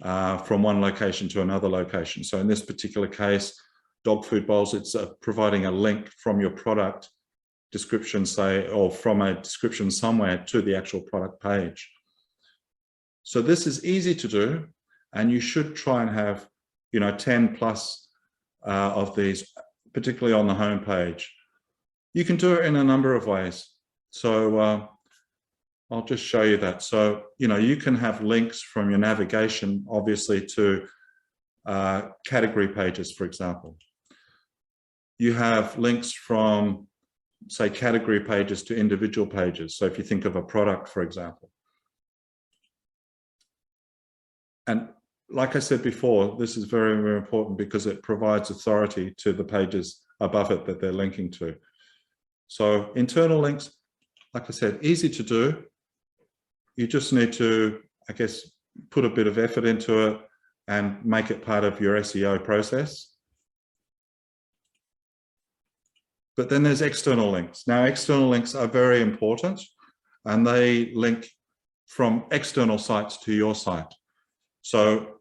from one location to another location. So in this particular case, dog food bowls, it's providing a link from your product description, say, or from a description somewhere to the actual product page. So this is easy to do, and you should try and have, you know, 10 plus of these, particularly on the home page. You can do it in a number of ways. So I'll just show you that. So, you know, you can have links from your navigation, obviously, to category pages, for example. You have links from, say, category pages to individual pages. So if you think of a product, for example. And like I said before, this is very, very important because it provides authority to the pages above it that they're linking to. So internal links, like I said, easy to do. You just need to I guess, put a bit of effort into it and make it part of your SEO process. But then there's external links. Now, external links are very important, and they link from external sites to your site. So,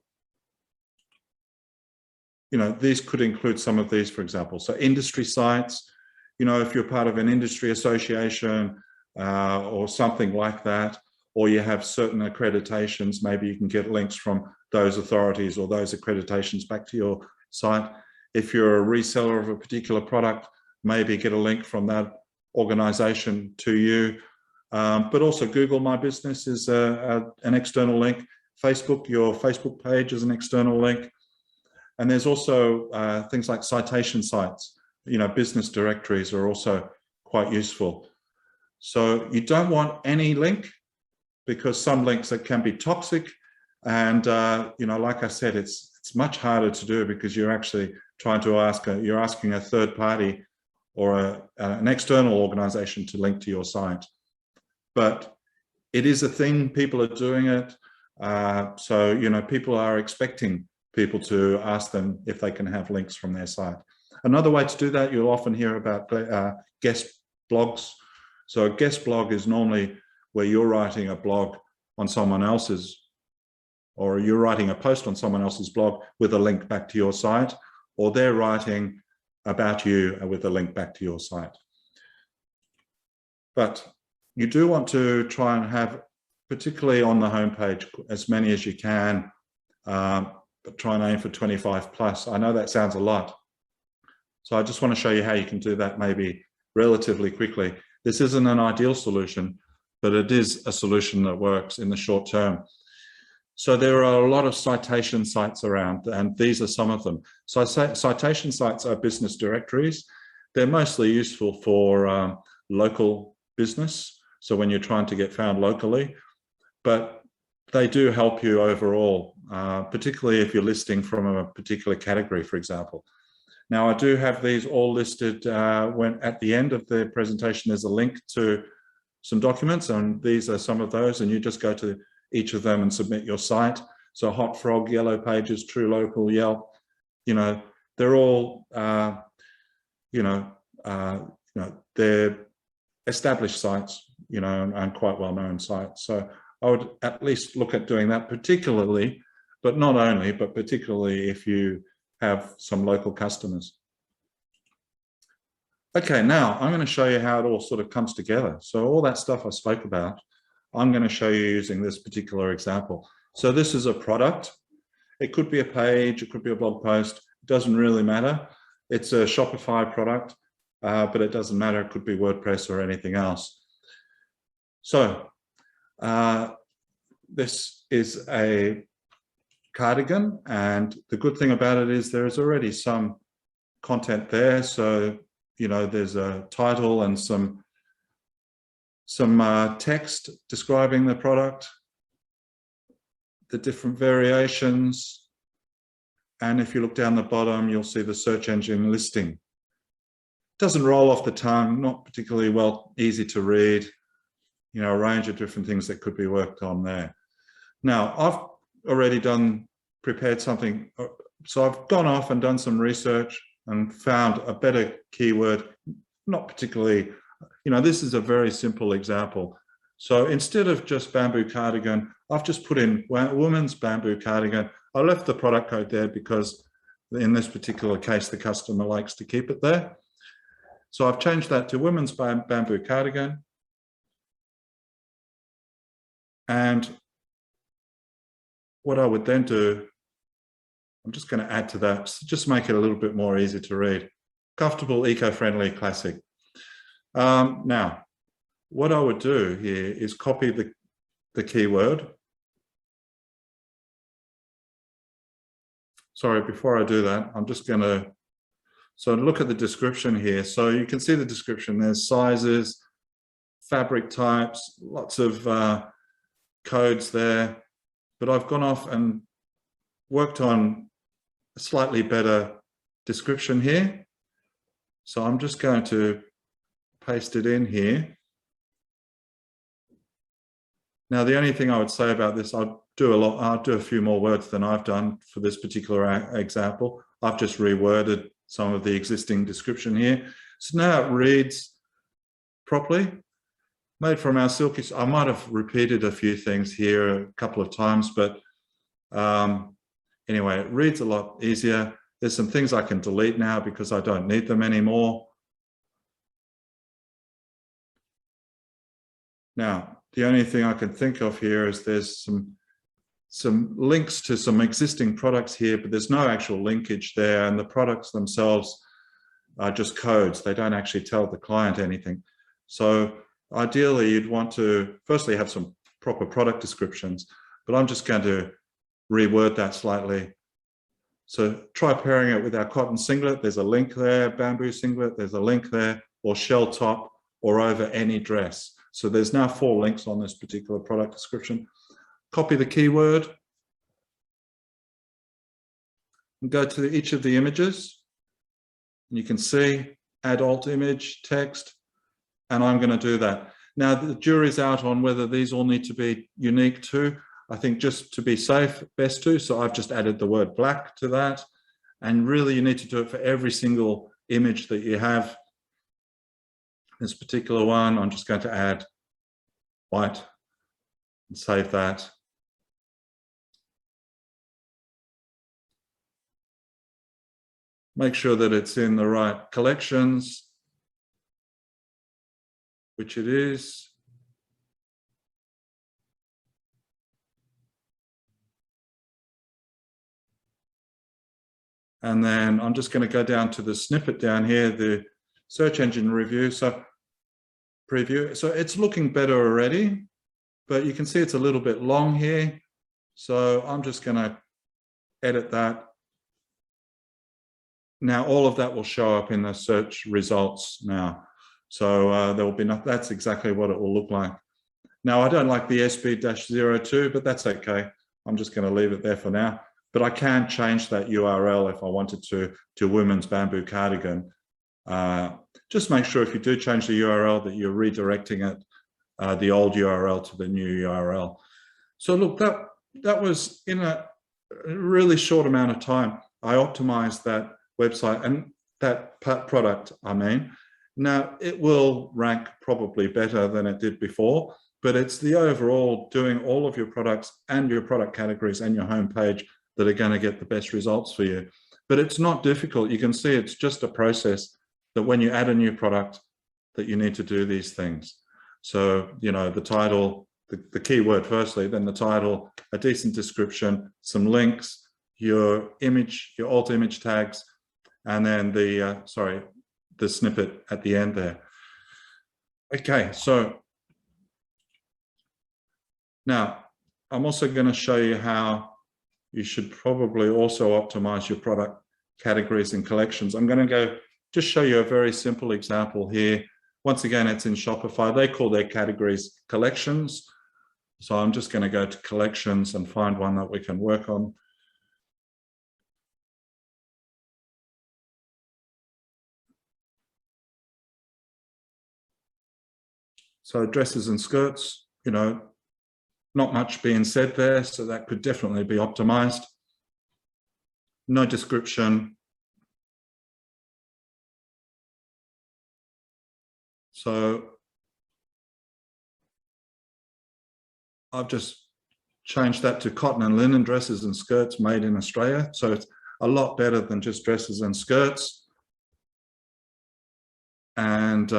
you know, these could include some of these, for example. So industry sites, you know, if you're part of an industry association or something like that, or you have certain accreditations, maybe you can get links from those authorities or those accreditations back to your site. If you're a reseller of a particular product, maybe get a link from that organization to you. But also Google My Business is an external link. Facebook, your Facebook page is an external link. And there's also things like citation sites. You know, business directories are also quite useful. So you don't want any link, because some links that can be toxic. And, you know, like I said, it's much harder to do because you're actually trying to you're asking a third party or an external organization to link to your site. But it is a thing, people are doing it. So, you know, people are expecting people to ask them if they can have links from their site. Another way to do that, you'll often hear about guest blogs. So a guest blog is normally where you're writing a blog on someone else's, or you're writing a post on someone else's blog with a link back to your site, or they're writing about you with a link back to your site. But you do want to try and have, particularly on the homepage, as many as you can, but try and aim for 25 plus. I know that sounds a lot. So I just want to show you how you can do that maybe relatively quickly. This isn't an ideal solution, but it is a solution that works in the short term. So there are a lot of citation sites around, and these are some of them. So citation sites are business directories. They're mostly useful for local business, so when you're trying to get found locally, but they do help you overall, particularly if you're listing from a particular category, for example. Now, I do have these all listed when at the end of the presentation, there's a link to some documents, and these are some of those, and you just go to each of them and submit your site. So Hot Frog, Yellow Pages, True Local, Yelp, you know, they're all, they're established sites, you know, and quite well-known sites. So I would at least look at doing that, particularly, but not only, but particularly if you have some local customers. Okay, now I'm going to show you how it all sort of comes together. So all that stuff I spoke about, I'm going to show you using this particular example. So this is a product. It could be a page, it could be a blog post. It doesn't really matter. It's a Shopify product, but it doesn't matter. It could be WordPress or anything else. So this is a cardigan, and the good thing about it is there is already some content there. So, you know, there's a title and some text describing the product, the different variations, and if you look down the bottom, you'll see the search engine listing. Doesn't roll off the tongue, not particularly easy to read, you know, a range of different things that could be worked on there. Now, I've already prepared something, so I've gone off and done some research and found a better keyword, not particularly, you know, this is a very simple example. So instead of just bamboo cardigan, I've just put in women's bamboo cardigan. I left the product code there because in this particular case, the customer likes to keep it there. So I've changed that to women's bamboo cardigan. And what I would then do, I'm just going to add to that, so just make it a little bit more easy to read. Comfortable, eco-friendly, classic. Now, what I would do here is copy the keyword. Sorry, before I do that, I'm just going to, so look at the description here. So you can see the description, there's sizes, fabric types, lots of codes there, but I've gone off and worked on a slightly better description here. So I'm just going to paste it in here. Now, the only thing I would say about this, I'll do a few more words than I've done for this particular example. I've just reworded some of the existing description here. So now it reads properly. Made from our silky. I might have repeated a few things here a couple of times, but anyway, it reads a lot easier. There's some things I can delete now because I don't need them anymore. Now, the only thing I can think of here is there's some links to some existing products here, but there's no actual linkage there, and the products themselves are just codes. They don't actually tell the client anything. So ideally, you'd want to firstly have some proper product descriptions, but I'm just going to reword that slightly. So try pairing it with our cotton singlet. There's a link there, bamboo singlet, there's a link there, or shell top, or over any dress. So there's now 4 links on this particular product description. Copy the keyword and go to each of the images. And you can see add alt image, text, and I'm going to do that. Now, the jury's out on whether these all need to be unique too. I think just to be safe, best to. So I've just added the word black to that. And really, you need to do it for every single image that you have. This particular one, I'm just going to add white and save that. Make sure that it's in the right collections, which it is. And then I'm just going to go down to the snippet down here, the search engine review. So preview. So it's looking better already, but you can see it's a little bit long here. So I'm just going to edit that. Now all of that will show up in the search results now. So there will be no, that's exactly what it will look like. Now I don't like the SB-02, but that's okay. I'm just going to leave it there for now. But I can change that URL if I wanted to women's bamboo cardigan. Just make sure if you do change the URL that you're redirecting it, the old URL to the new URL. So look, that was in a really short amount of time. I optimized that website and that product, I mean. Now, it will rank probably better than it did before, but it's the overall doing all of your products and your product categories and your homepage that are going to get the best results for you. But it's not difficult. You can see it's just a process that when you add a new product that you need to do these things. So, you know, the title, the keyword firstly, then the title, a decent description, some links, your image, your alt image tags, and then the snippet at the end there. Okay, so now I'm also going to show you how you should probably also optimize your product categories and collections. I'm going to just show you a very simple example here. Once again, it's in Shopify. They call their categories collections. So I'm just going to go to collections and find one that we can work on. So dresses and skirts, you know, not much being said there, so that could definitely be optimized. No description. So I've just changed that to cotton and linen dresses and skirts made in Australia. So it's a lot better than just dresses and skirts. And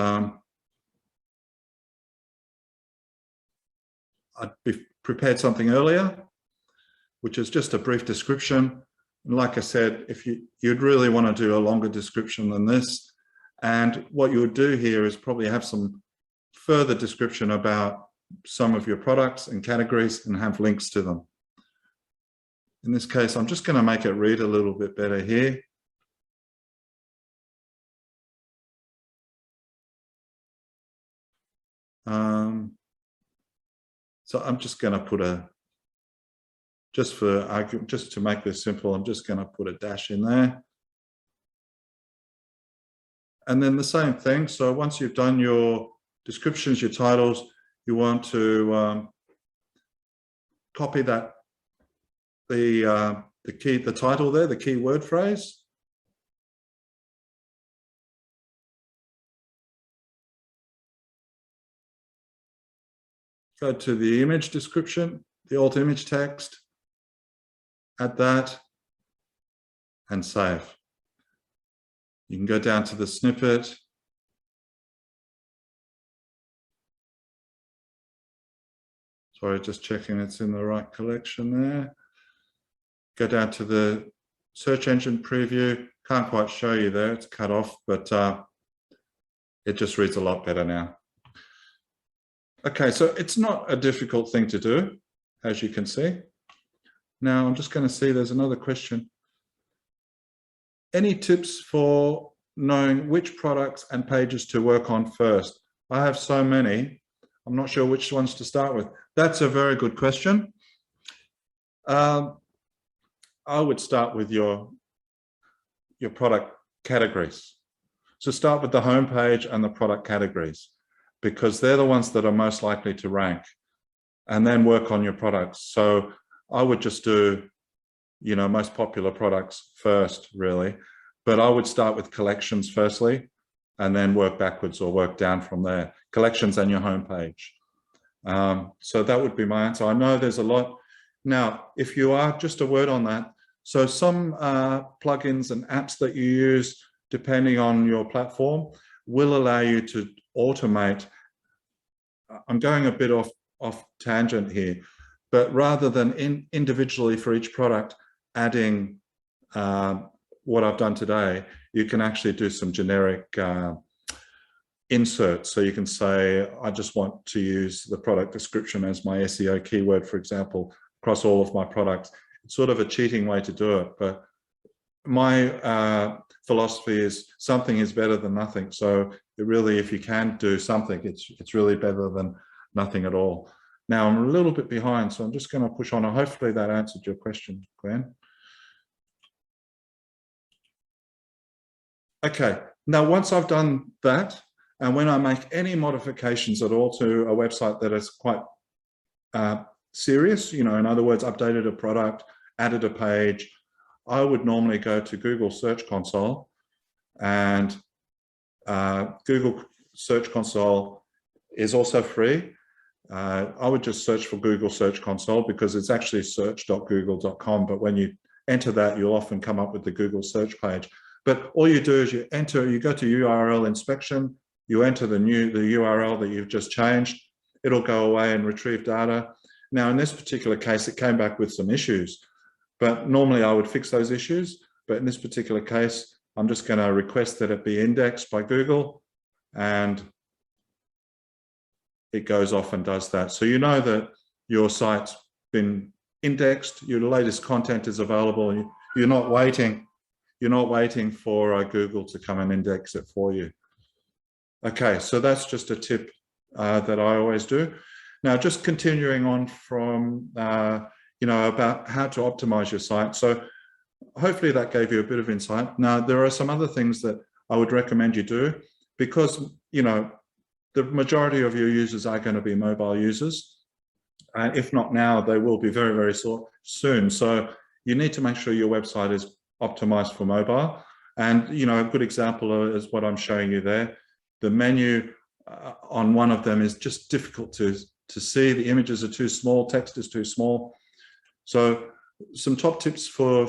I prepared something earlier, which is just a brief description. And like I said, if you'd really want to do a longer description than this, and what you would do here is probably have some further description about some of your products and categories and have links to them. In this case, I'm just going to make it read a little bit better here. So I'm just going to put just to make this simple, I'm just going to put a dash in there. And then the same thing. So once you've done your descriptions, your titles, you want to copy that, the title there, the key word phrase. Go to the image description, the alt image text, add that, and save. You can go down to the snippet. Sorry, just checking it's in the right collection there. Go down to the search engine preview. Can't quite show you there, it's cut off, but it just reads a lot better now. Okay, so it's not a difficult thing to do, as you can see. Now I'm just going to see there's another question. Any tips for knowing which products and pages to work on first? I have so many, I'm not sure which ones to start with. That's a very good question. I would start with your product categories. So start with the homepage and the product categories, because they're the ones that are most likely to rank, and then work on your products. So I would just do, you know, most popular products first, really. But I would start with collections firstly, and then work backwards or work down from there. Collections and your homepage. So that would be my answer. I know there's a lot. Now, if you are, just a word on that. So some plugins and apps that you use, depending on your platform, will allow you to automate. I'm going a bit off tangent here, but rather than individually for each product adding what I've done today, you can actually do some generic inserts. So you can say, I just want to use the product description as my SEO keyword, for example, across all of my products. It's sort of a cheating way to do it, but my philosophy is something is better than nothing. So it really, if you can do something, it's really better than nothing at all. Now I'm a little bit behind, so I'm just going to push on. Hopefully that answered your question, Glenn. Okay, now once I've done that, and when I make any modifications at all to a website that is quite serious, you know, in other words, updated a product, added a page, I would normally go to Google Search Console, and Google Search Console is also free. I would just search for Google Search Console because it's actually search.google.com, but when you enter that, you'll often come up with the Google search page. But all you do is you go to URL inspection, you enter the URL that you've just changed, it'll go away and retrieve data. Now, in this particular case, it came back with some issues, but normally I would fix those issues. But in this particular case, I'm just going to request that it be indexed by Google, and it goes off and does that. So you know that your site's been indexed, your latest content is available, and you're not waiting for Google to come and index it for you. Okay, so that's just a tip that I always do. Now, just continuing on from, you know, about how to optimize your site. So hopefully that gave you a bit of insight. Now, there are some other things that I would recommend you do, because, you know, the majority of your users are going to be mobile users. And if not now, they will be very, very soon. So you need to make sure your website is optimized for mobile. And, you know, a good example is what I'm showing you there. The menu on one of them is just difficult to see. The images are too small, text is too small. So some top tips for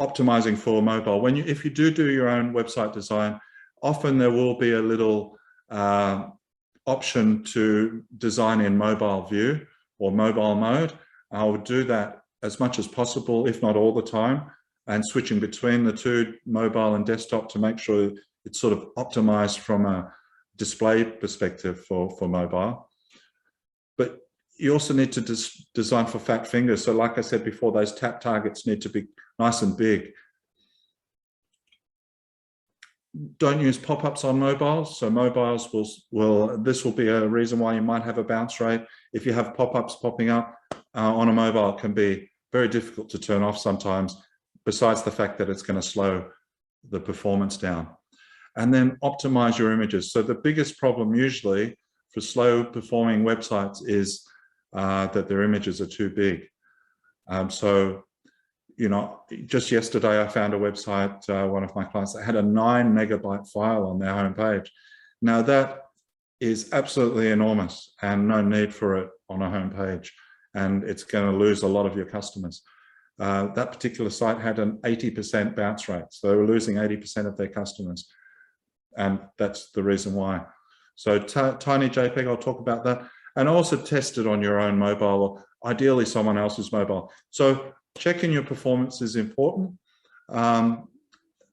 optimizing for mobile. If you do your own website design, often there will be a little option to design in mobile view or mobile mode. I would do that as much as possible, if not all the time, and switching between the two, mobile and desktop, to make sure it's sort of optimized from a display perspective for mobile. But you also need to design for fat fingers. So like I said before, those tap targets need to be nice and big. Don't use pop-ups on mobiles. So mobiles this will be a reason why you might have a bounce rate. If you have pop-ups popping up on a mobile, it can be very difficult to turn off sometimes, besides the fact that it's going to slow the performance down. And then optimize your images. So the biggest problem usually for slow performing websites is that their images are too big. So, you know, just yesterday I found a website, one of my clients, that had a 9 megabyte file on their homepage. Now that is absolutely enormous and no need for it on a homepage, and it's going to lose a lot of your customers. That particular site had an 80% bounce rate, so they were losing 80% of their customers, and that's the reason why. So tiny JPEG, I'll talk about that, and also test it on your own mobile, or ideally someone else's mobile. So checking your performance is important. The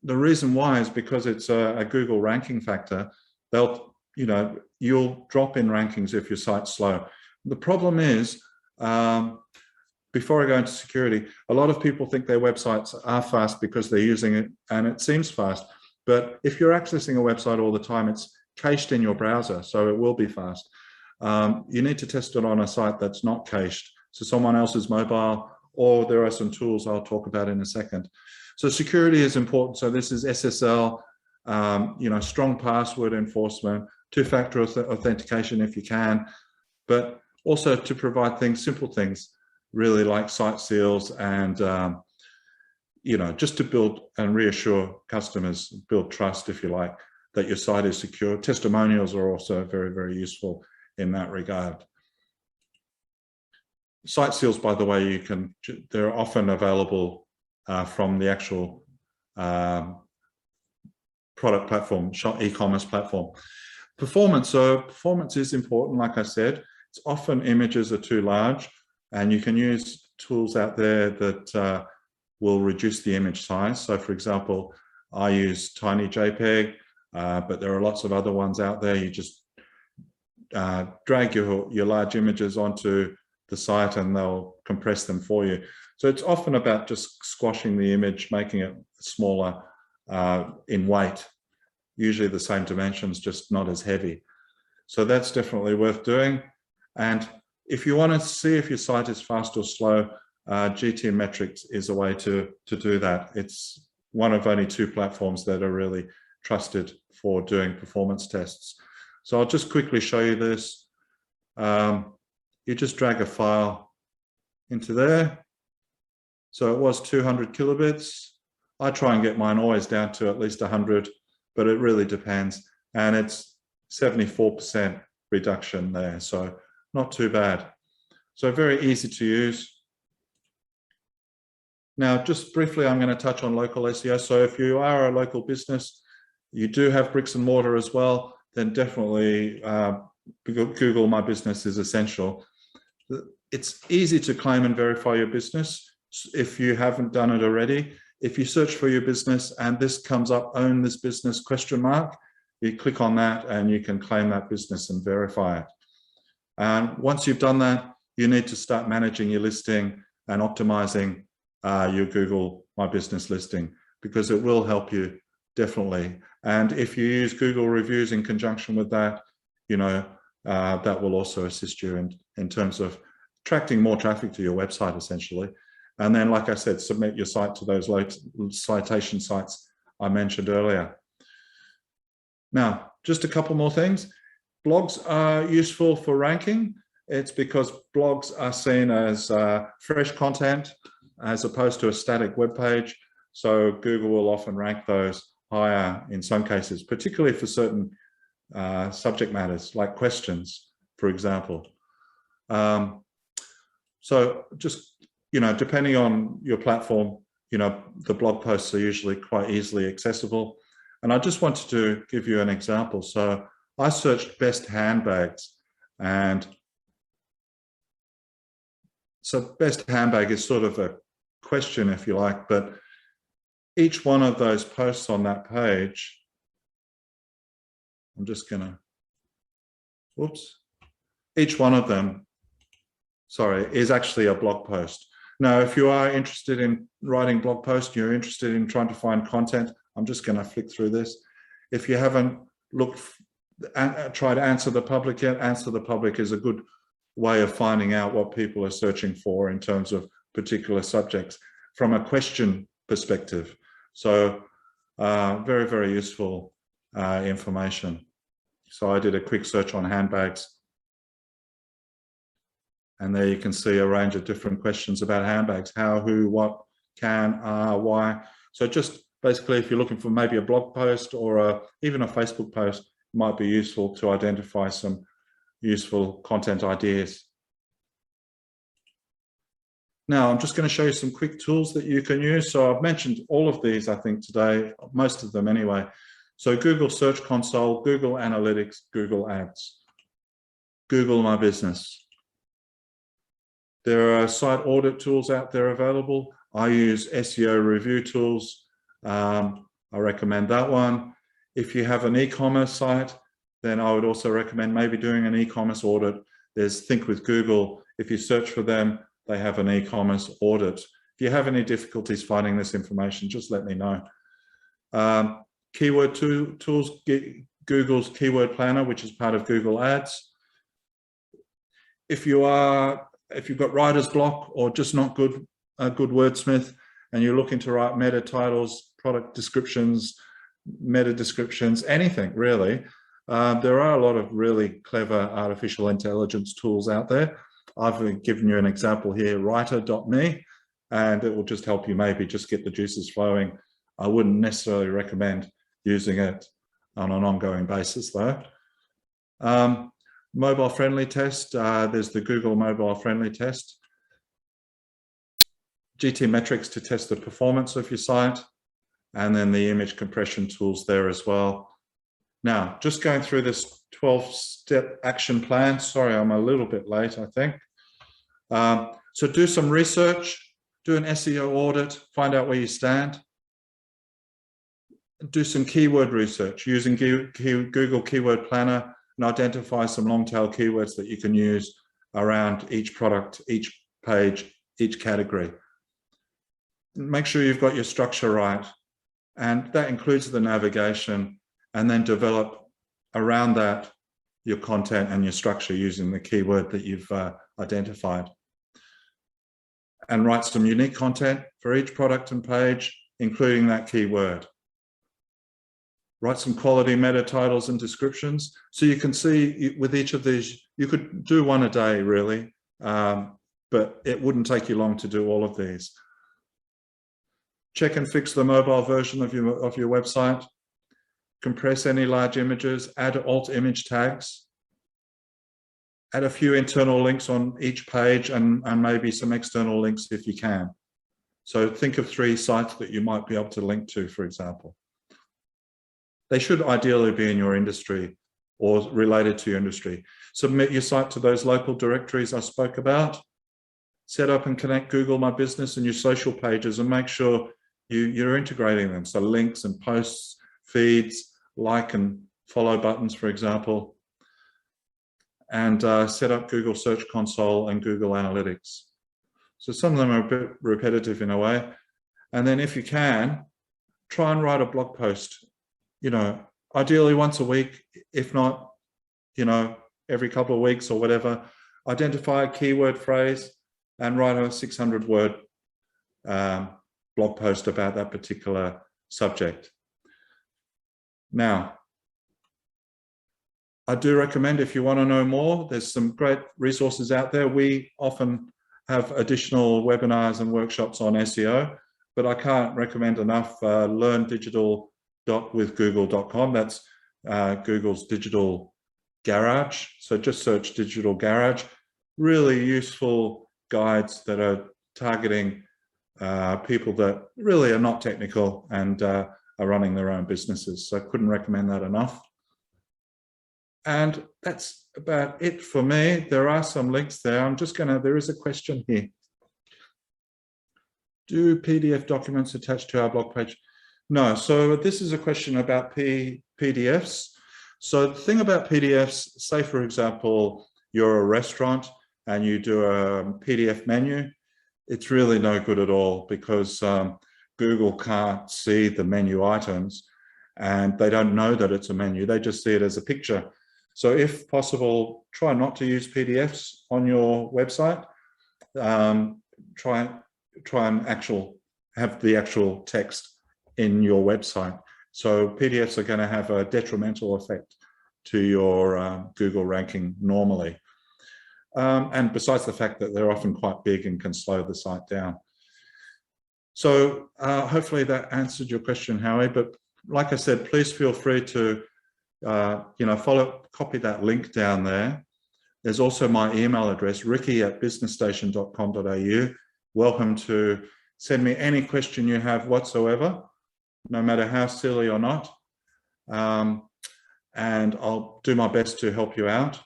reason why is because it's a Google ranking factor. You'll drop in rankings if your site's slow. The problem is, before I go into security, a lot of people think their websites are fast because they're using it and it seems fast. But if you're accessing a website all the time, it's cached in your browser, so it will be fast. You need to test it on a site that's not cached, so someone else's mobile, or there are some tools I'll talk about in a second. So security is important. So this is SSL, strong password enforcement, two-factor authentication if you can, but also to provide simple things, really, like site seals and, just to build and reassure customers, build trust, if you like, that your site is secure. Testimonials are also very, very useful in that regard. Site seals, by the way, they're often available from the actual product platform, e-commerce platform. Performance. So performance is important, like I said. It's often images are too large, and you can use tools out there that will reduce the image size. So for example, I use Tiny JPEG, but there are lots of other ones out there. You just drag your large images onto the site and they'll compress them for you. So it's often about just squashing the image, making it smaller in weight, usually the same dimensions, just not as heavy. So that's definitely worth doing. And if you want to see if your site is fast or slow, GTM Metrics is a way to do that. It's one of only 2 platforms that are really trusted for doing performance tests. So I'll just quickly show you this. You just drag a file into there. So it was 200 kilobits. I try and get mine always down to at least 100, but it really depends. And it's 74% reduction there, so not too bad. So very easy to use. Now, just briefly, I'm going to touch on local SEO. So if you are a local business, you do have bricks and mortar as well, then definitely Google My Business is essential. It's easy to claim and verify your business if you haven't done it already. If you search for your business and this comes up, own this business ? You click on that and you can claim that business and verify it. And once you've done that, you need to start managing your listing and optimizing your Google My Business listing, because it will help you definitely. And if you use Google reviews in conjunction with that, that will also assist you in terms of attracting more traffic to your website, essentially. And then, like I said, submit your site to those citation sites I mentioned earlier. Now, just a couple more things. Blogs are useful for ranking. It's because blogs are seen as fresh content as opposed to a static web page. So Google will often rank those higher in some cases, particularly for certain subject matters like questions, for example. So just, depending on your platform, the blog posts are usually quite easily accessible. And I just wanted to give you an example. So I searched best handbags, and so best handbag is sort of a question, if you like, but each one of those posts on that page, I'm just gonna, each one of them, is actually a blog post. Now, if you are interested in writing blog posts, you're interested in trying to find content, I'm just gonna flick through this. If you haven't try to answer the public yet, answer the public is a good way of finding out what people are searching for in terms of particular subjects from a question perspective. So very, very useful information. So I did a quick search on handbags. And there you can see a range of different questions about handbags: how, who, what, can, are, why. So just basically, if you're looking for maybe a blog post or even a Facebook post, it might be useful to identify some useful content ideas. Now, I'm just going to show you some quick tools that you can use. So I've mentioned all of these, I think, today, most of them anyway. So Google Search Console, Google Analytics, Google Ads, Google My Business. There are site audit tools out there available. I use SEO review tools. I recommend that one. If you have an e-commerce site, then I would also recommend maybe doing an e-commerce audit. There's Think with Google. If you search for them, they have an e-commerce audit. If you have any difficulties finding this information, just let me know. Keyword tools, Google's Keyword Planner, which is part of Google Ads. If you've got writer's block or just not a good wordsmith, and you're looking to write meta titles, product descriptions, meta descriptions, anything really, there are a lot of really clever artificial intelligence tools out there. I've given you an example here, writer.me, and it will just help you maybe just get the juices flowing. I wouldn't necessarily recommend using it on an ongoing basis though. Mobile friendly test, there's the Google mobile friendly test. GT metrics to test the performance of your site, and then the image compression tools there as well. Now, just going through this 12-step action plan. Sorry, I'm a little bit late, I think. So do some research, do an SEO audit, find out where you stand. Do some keyword research using Google Keyword Planner and identify some long tail keywords that you can use around each product, each page, each category. Make sure you've got your structure right, and that includes the navigation, and then develop around that your content and your structure using the keyword that you've identified. And write some unique content for each product and page, including that keyword. Write some quality meta titles and descriptions. So you can see with each of these, you could do one a day really, but it wouldn't take you long to do all of these. Check and fix the mobile version of your website. Compress any large images, add alt image tags, add a few internal links on each page, and maybe some external links if you can. So think of 3 sites that you might be able to link to, for example. They should ideally be in your industry or related to your industry. Submit your site to those local directories I spoke about. Set up and connect Google My Business and your social pages, and make sure you're integrating them. So links and posts, feeds, like and follow buttons, for example. And set up Google Search Console and Google Analytics. So some of them are a bit repetitive in a way. And then if you can, try and write a blog post, ideally once a week, if not, every couple of weeks or whatever. Identify a keyword phrase and write a 600-word blog post about that particular subject. Now, I do recommend, if you want to know more, there's some great resources out there. We often have additional webinars and workshops on SEO, but I can't recommend enough learndigital.withgoogle.com. That's Google's digital garage. So just search digital garage. Really useful guides that are targeting people that really are not technical and are running their own businesses. So I couldn't recommend that enough. And that's about it for me. There are some links there. There is a question here. Do PDF documents attach to our blog page? No, so this is a question about PDFs. So the thing about PDFs, say for example, you're a restaurant and you do a PDF menu, it's really no good at all because Google can't see the menu items and they don't know that it's a menu. They just see it as a picture. So if possible, try not to use PDFs on your website. Try and have the actual text in your website. So PDFs are going to have a detrimental effect to your Google ranking normally. And besides the fact that they're often quite big and can slow the site down. So hopefully that answered your question, Howie. But like I said, please feel free to copy that link down there. There's also my email address, ricky@businessstation.com.au. Welcome to send me any question you have whatsoever, no matter how silly or not. And I'll do my best to help you out.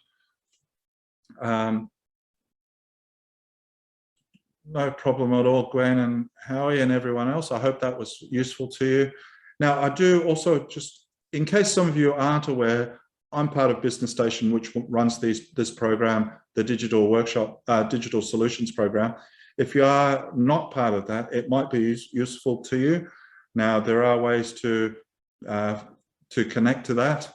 No problem at all, Gwen and Howie and everyone else. I hope that was useful to you. Now, I do also, just in case some of you aren't aware, I'm part of Business Station, which runs this program, the digital workshop, digital solutions program. If you are not part of that, it might be useful to you. Now, there are ways to connect to that.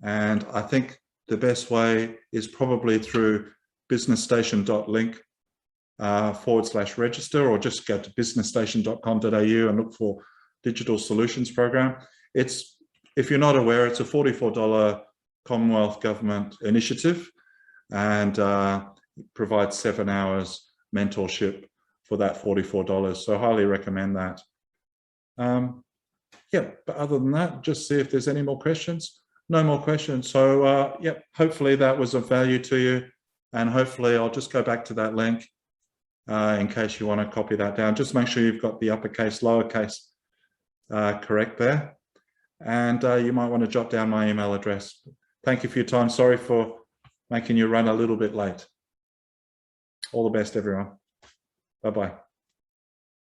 And I think the best way is probably through businessstation.link /register, or just go to businessstation.com.au and look for digital solutions program. It's, if you're not aware, it's a $44 Commonwealth government initiative, and provides 7 hours mentorship for that $44. So highly recommend that. Yeah, but other than that, just see if there's any more questions. No more questions. So yeah, hopefully that was of value to you, and hopefully I'll just go back to that link in case you want to copy that down. Just make sure you've got the uppercase, lowercase correct there, and you might want to jot down my email address. Thank you for your time. Sorry for making you run a little bit late. All the best, everyone. Bye-bye.